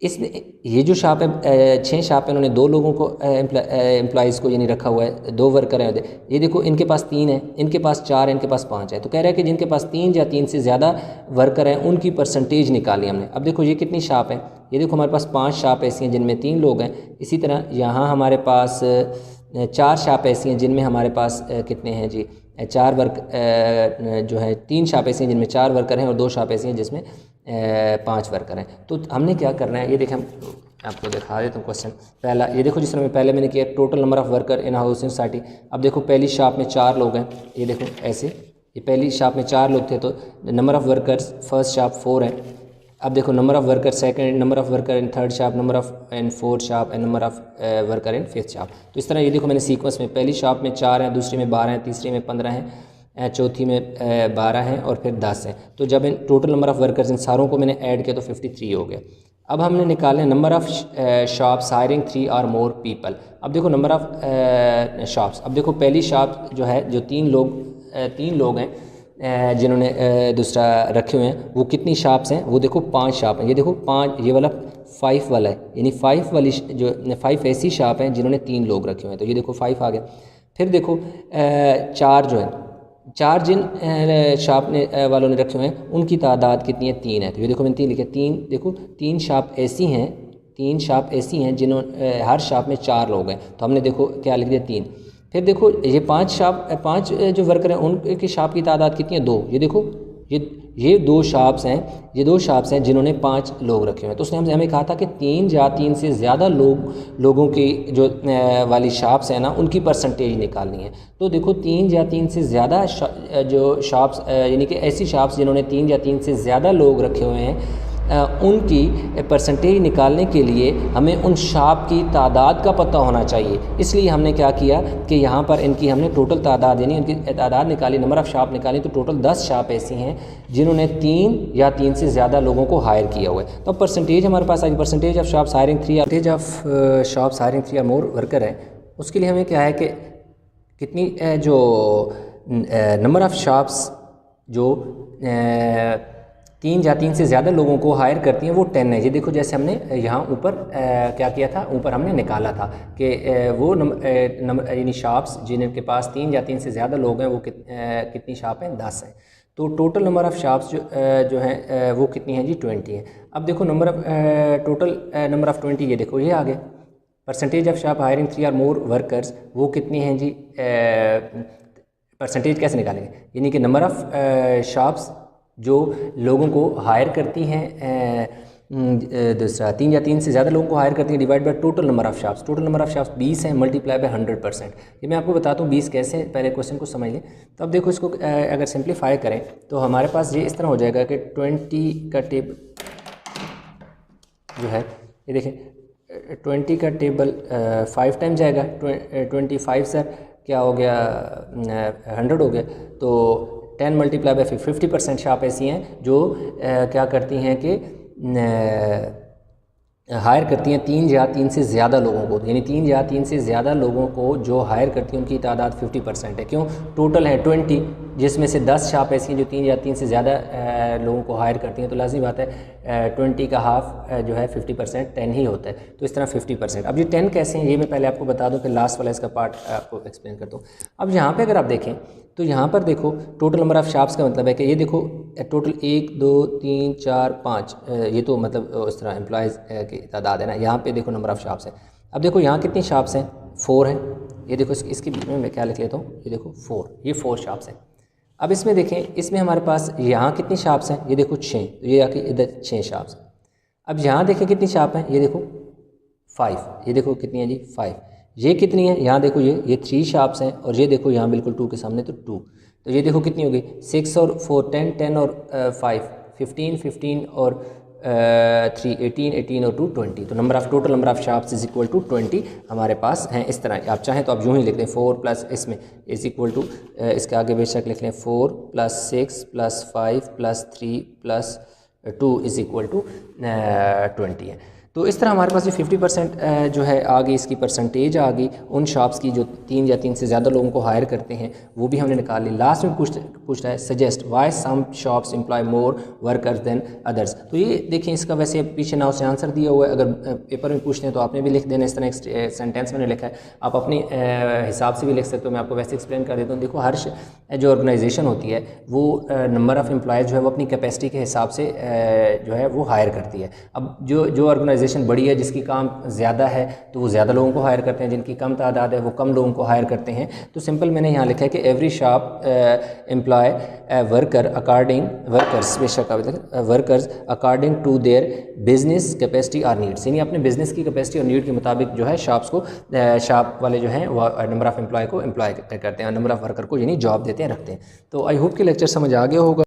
इसने ये जो शॉप है 6 शॉप है, इन्होंने 2 लोगों को एम्प्लॉइज़ को यानी रखा हुआ है, 2 वर्कर हैं। ये देखो इनके पास 3 है, इनके पास 4 है, इनके पास 5 है। तो कह रहा है कि जिनके पास 3 या 3 से ज़्यादा वर्कर हैं उनकी परसेंटेज निकाली हमने। अब देखो ये कितनी शॉप है, ये देखो हमारे पास 5 शॉप ऐसी हैं जिनमें 3 लोग हैं। इसी तरह यहाँ हमारे पास 4 शॉप ऐसी हैं जिनमें हमारे पास कितने हैं जी 4 जो है 3 शॉप ऐसी हैं जिनमें 4 वर्कर हैं और 2 शॉप ऐसी हैं जिसमें 5 वर्कर हैं। तो हमने क्या करना है, ये देखें हम आपको दिखा देता हूँ क्वेश्चन। पहला ये देखो जिस तरह पहले मैंने किया total number of worker in housing society. अब देखो पहली शॉप में 4 लोग हैं, ये देखो ऐसे, ये पहली शॉप में 4 लोग थे, तो number of workers first shop 4 है। अब देखो number of worker second, number of worker in third shop, number of in fourth shop and number of worker in fifth shop. तो इस तरह ये देखो मैंने सीक्वेंस में पहली शॉप में 4 हैं, दूसरी में 12 हैं, तीसरी में 15 हैं, चौथी में 12 हैं और फिर 10 हैं। तो जब in total number of workers in सारों को मैंने ऐड किया तो 53 हो गया। अब हमने निकाले नंबर ऑफ़ शॉप्स हायरिंग 3 और मोर पीपल। अब देखो नंबर ऑफ़ शॉप्स, अब देखो पहली शॉप जो है जो तीन लोग हैं जिन्होंने दूसरा रखे हुए हैं, वो कितनी शॉप्स हैं, वो देखो 5 शॉप हैं। ये देखो 5, ये वाला 5 वाला है, यानी 5 वाली जो 5 ऐसी शॉप हैं जिन्होंने 3 लोग रखे हुए हैं, तो ये देखो 5 आ गया। फिर देखो 4 जो है, 4 जिन शॉप ने वालों ने रखे हुए हैं उनकी तादाद कितनी है, 3 है। तो ये देखो मैंने 3 लिखे, 3 देखो 3 शॉप ऐसी हैं जिन्होंने हर शॉप में 4 लोग हैं, तो हमने देखो क्या लिख दिया, 3। फिर देखो ये 5 जो वर्कर हैं उनकी शॉप की तादाद कितनी है, 2। ये देखो ये 2 शॉप्स हैं जिन्होंने 5 लोग रखे हुए हैं। तो उसने हमें कहा था कि 3 या 3 से ज़्यादा लोगों की जो वाली शॉप्स हैं ना, उनकी परसेंटेज निकालनी है। तो देखो 3 या 3 से ज़्यादा जो शॉप्स यानी कि ऐसी शॉप्स जिन्होंने 3 या 3 से ज़्यादा लोग रखे हुए हैं, उनकी परसेंटेज निकालने के लिए हमें उन शॉप की तादाद का पता होना चाहिए। इसलिए हमने क्या किया कि यहाँ पर इनकी हमने टोटल तादाद यानी उनकी तादाद निकाली, नंबर ऑफ़ शॉप निकाली, तो टोटल 10 शॉप ऐसी हैं जिन्होंने 3 या 3 से ज़्यादा लोगों को हायर किया हुआ है। तो परसेंटेज हमारे पास आई, परसेंटेज ऑफ शॉप्स हायरिंग 3 और मोर वर्कर है। उसके लिए हमें क्या है कि कितनी जो नंबर ऑफ़ शॉप्स जो 3 या 3 से ज़्यादा लोगों को हायर करती हैं वो 10 है। ये देखो जैसे हमने यहाँ ऊपर क्या किया था, ऊपर हमने निकाला था कि वो यानी शॉप्स जिनके पास 3 या 3 से ज़्यादा लोग हैं वो कितनी शॉप हैं, 10 हैं। तो टोटल नंबर ऑफ़ शॉप्स जो हैं वो कितनी हैं जी, 20 हैं। अब देखो टोटल नंबर ऑफ़ 20, ये देखो ये आ गया। परसेंटेज ऑफ शॉप हायरिंग 3 और मोर वर्कर्स वो कितनी हैं जी, परसेंटेज कैसे निकालेंगे, यानी कि नंबर ऑफ़ शॉप्स जो लोगों को हायर करती हैं, दूसरा 3 या 3 से ज़्यादा लोगों को हायर करती हैं, divide by total number of shops. Total number of shops 20 हैं, मल्टीप्लाई बाय 100%। ये मैं आपको बताता हूँ 20 कैसे, पहले क्वेश्चन को समझ लें। तो अब देखो इसको अगर सिंप्लीफाई करें तो हमारे पास ये इस तरह हो जाएगा कि 20 का टेबल जो है, ये देखें 20 का टेबल 5 टाइम जाएगा, 25 सर क्या हो गया, 100 हो गया। तो 10 मल्टीप्लाई बाय 50% शॉप ऐसी हैं जो क्या करती हैं कि हायर करती हैं 3 या 3 से ज़्यादा लोगों को, यानी 3 या 3 से ज़्यादा लोगों को जो हायर करती हैं उनकी तादाद 50% है। क्यों, टोटल है 20, जिसमें से 10 शॉप ऐसी हैं जो 3 या 3 से ज़्यादा लोगों को हायर करती हैं, तो लाज़मी बात है 20 का हाफ जो है 50% 10 ही होता है। तो इस तरह 50%। अब ये 10 कैसे हैं ये मैं पहले आपको बता दूं, फिर लास्ट वाला इसका पार्ट आपको एक्सप्लेन करता हूँ। अब यहाँ पे अगर आप देखें तो यहाँ पर देखो टोटल नंबर ऑफ़ शॉप्स का मतलब है कि ये देखो टोटल 1 2 3 4 5, ये तो मतलब उस तरह एम्प्लॉयज़ की तादाद है ना। यहाँ पे देखो नंबर ऑफ़ शॉप्स है। अब देखो यहाँ कितनी शॉप्स हैं, 4 हैं। ये देखो इसके बीच में मैं क्या लिख लेता हूँ, ये देखो 4, ये 4 शॉप्स हैं। अब इसमें देखें, इसमें हमारे पास यहाँ कितनी शॉप्स हैं, ये देखो 6, तो ये आके इधर 6 शॉप्स। अब यहाँ देखें कितनी शॉप हैं, ये देखो 5, ये देखो कितनी है जी 5। ये कितनी है, यहाँ देखो ये 3 शॉप्स हैं, और ये देखो यहाँ बिल्कुल 2 के सामने तो 2, तो ये देखो कितनी होगी 6 और 4 10 10 और 5 15 15 और 3 18 18 और 2 20। तो total number of shops is equal to 20 हमारे पास हैं। इस तरह आप चाहें तो आप यूँ ही लिख दें 4 प्लस इसमें इज इक्वल टू, इसके आगे बेशक लिख लें 4 plus 6 plus 5 plus 3 plus 2 is equal to 20 है। तो इस तरह हमारे पास ये 50% जो है आ गई, इसकी परसेंटेज आ गई उन शॉप्स की जो 3 या 3 से ज़्यादा लोगों को हायर करते हैं, वो भी हमने निकाल ली। लास्ट में पूछता है सजेस्ट वाई सम शॉप्स एम्प्लॉय मोर वर्कर्स दैन अदर्स। तो ये देखें, इसका वैसे पीछे ना उसने आंसर दिया हुआ है, अगर पेपर में पूछते हैं तो आपने भी लिख देना। इस तरह एक सेंटेंस मैंने लिखा है, आप अपने हिसाब से भी लिख सकते हो। मैं आपको वैसे एक्सप्लेन कर देता हूँ। देखो, हर जो ऑर्गेनाइजेशन होती है वो नंबर ऑफ़ एम्प्लॉयज़ जो है वो अपनी कैपेसिटी के हिसाब से जो है वो हायर करती है। अब जो ऑर्गेनाइजेशन बड़ी है, जिसकी काम ज़्यादा है, तो वो ज़्यादा लोगों को हायर करते हैं, जिनकी कम तादाद है वो कम लोगों को हायर करते हैं। तो सिंपल मैंने यहाँ लिखा है कि every shop employ workers according to their business capacity और नीड्स, यानी अपने बिजनेस की कैपेसिटी और नीड के मुताबिक जो है शॉप्स को शॉप वाले जो हैं वो नंबर ऑफ़ एम्प्लॉय को एम्प्लॉय करते हैं, नंबर ऑफ़ वर्कर को यानी जॉब देते हैं, रखते हैं। तो आई होप कि लेक्चर समझ आ गया होगा।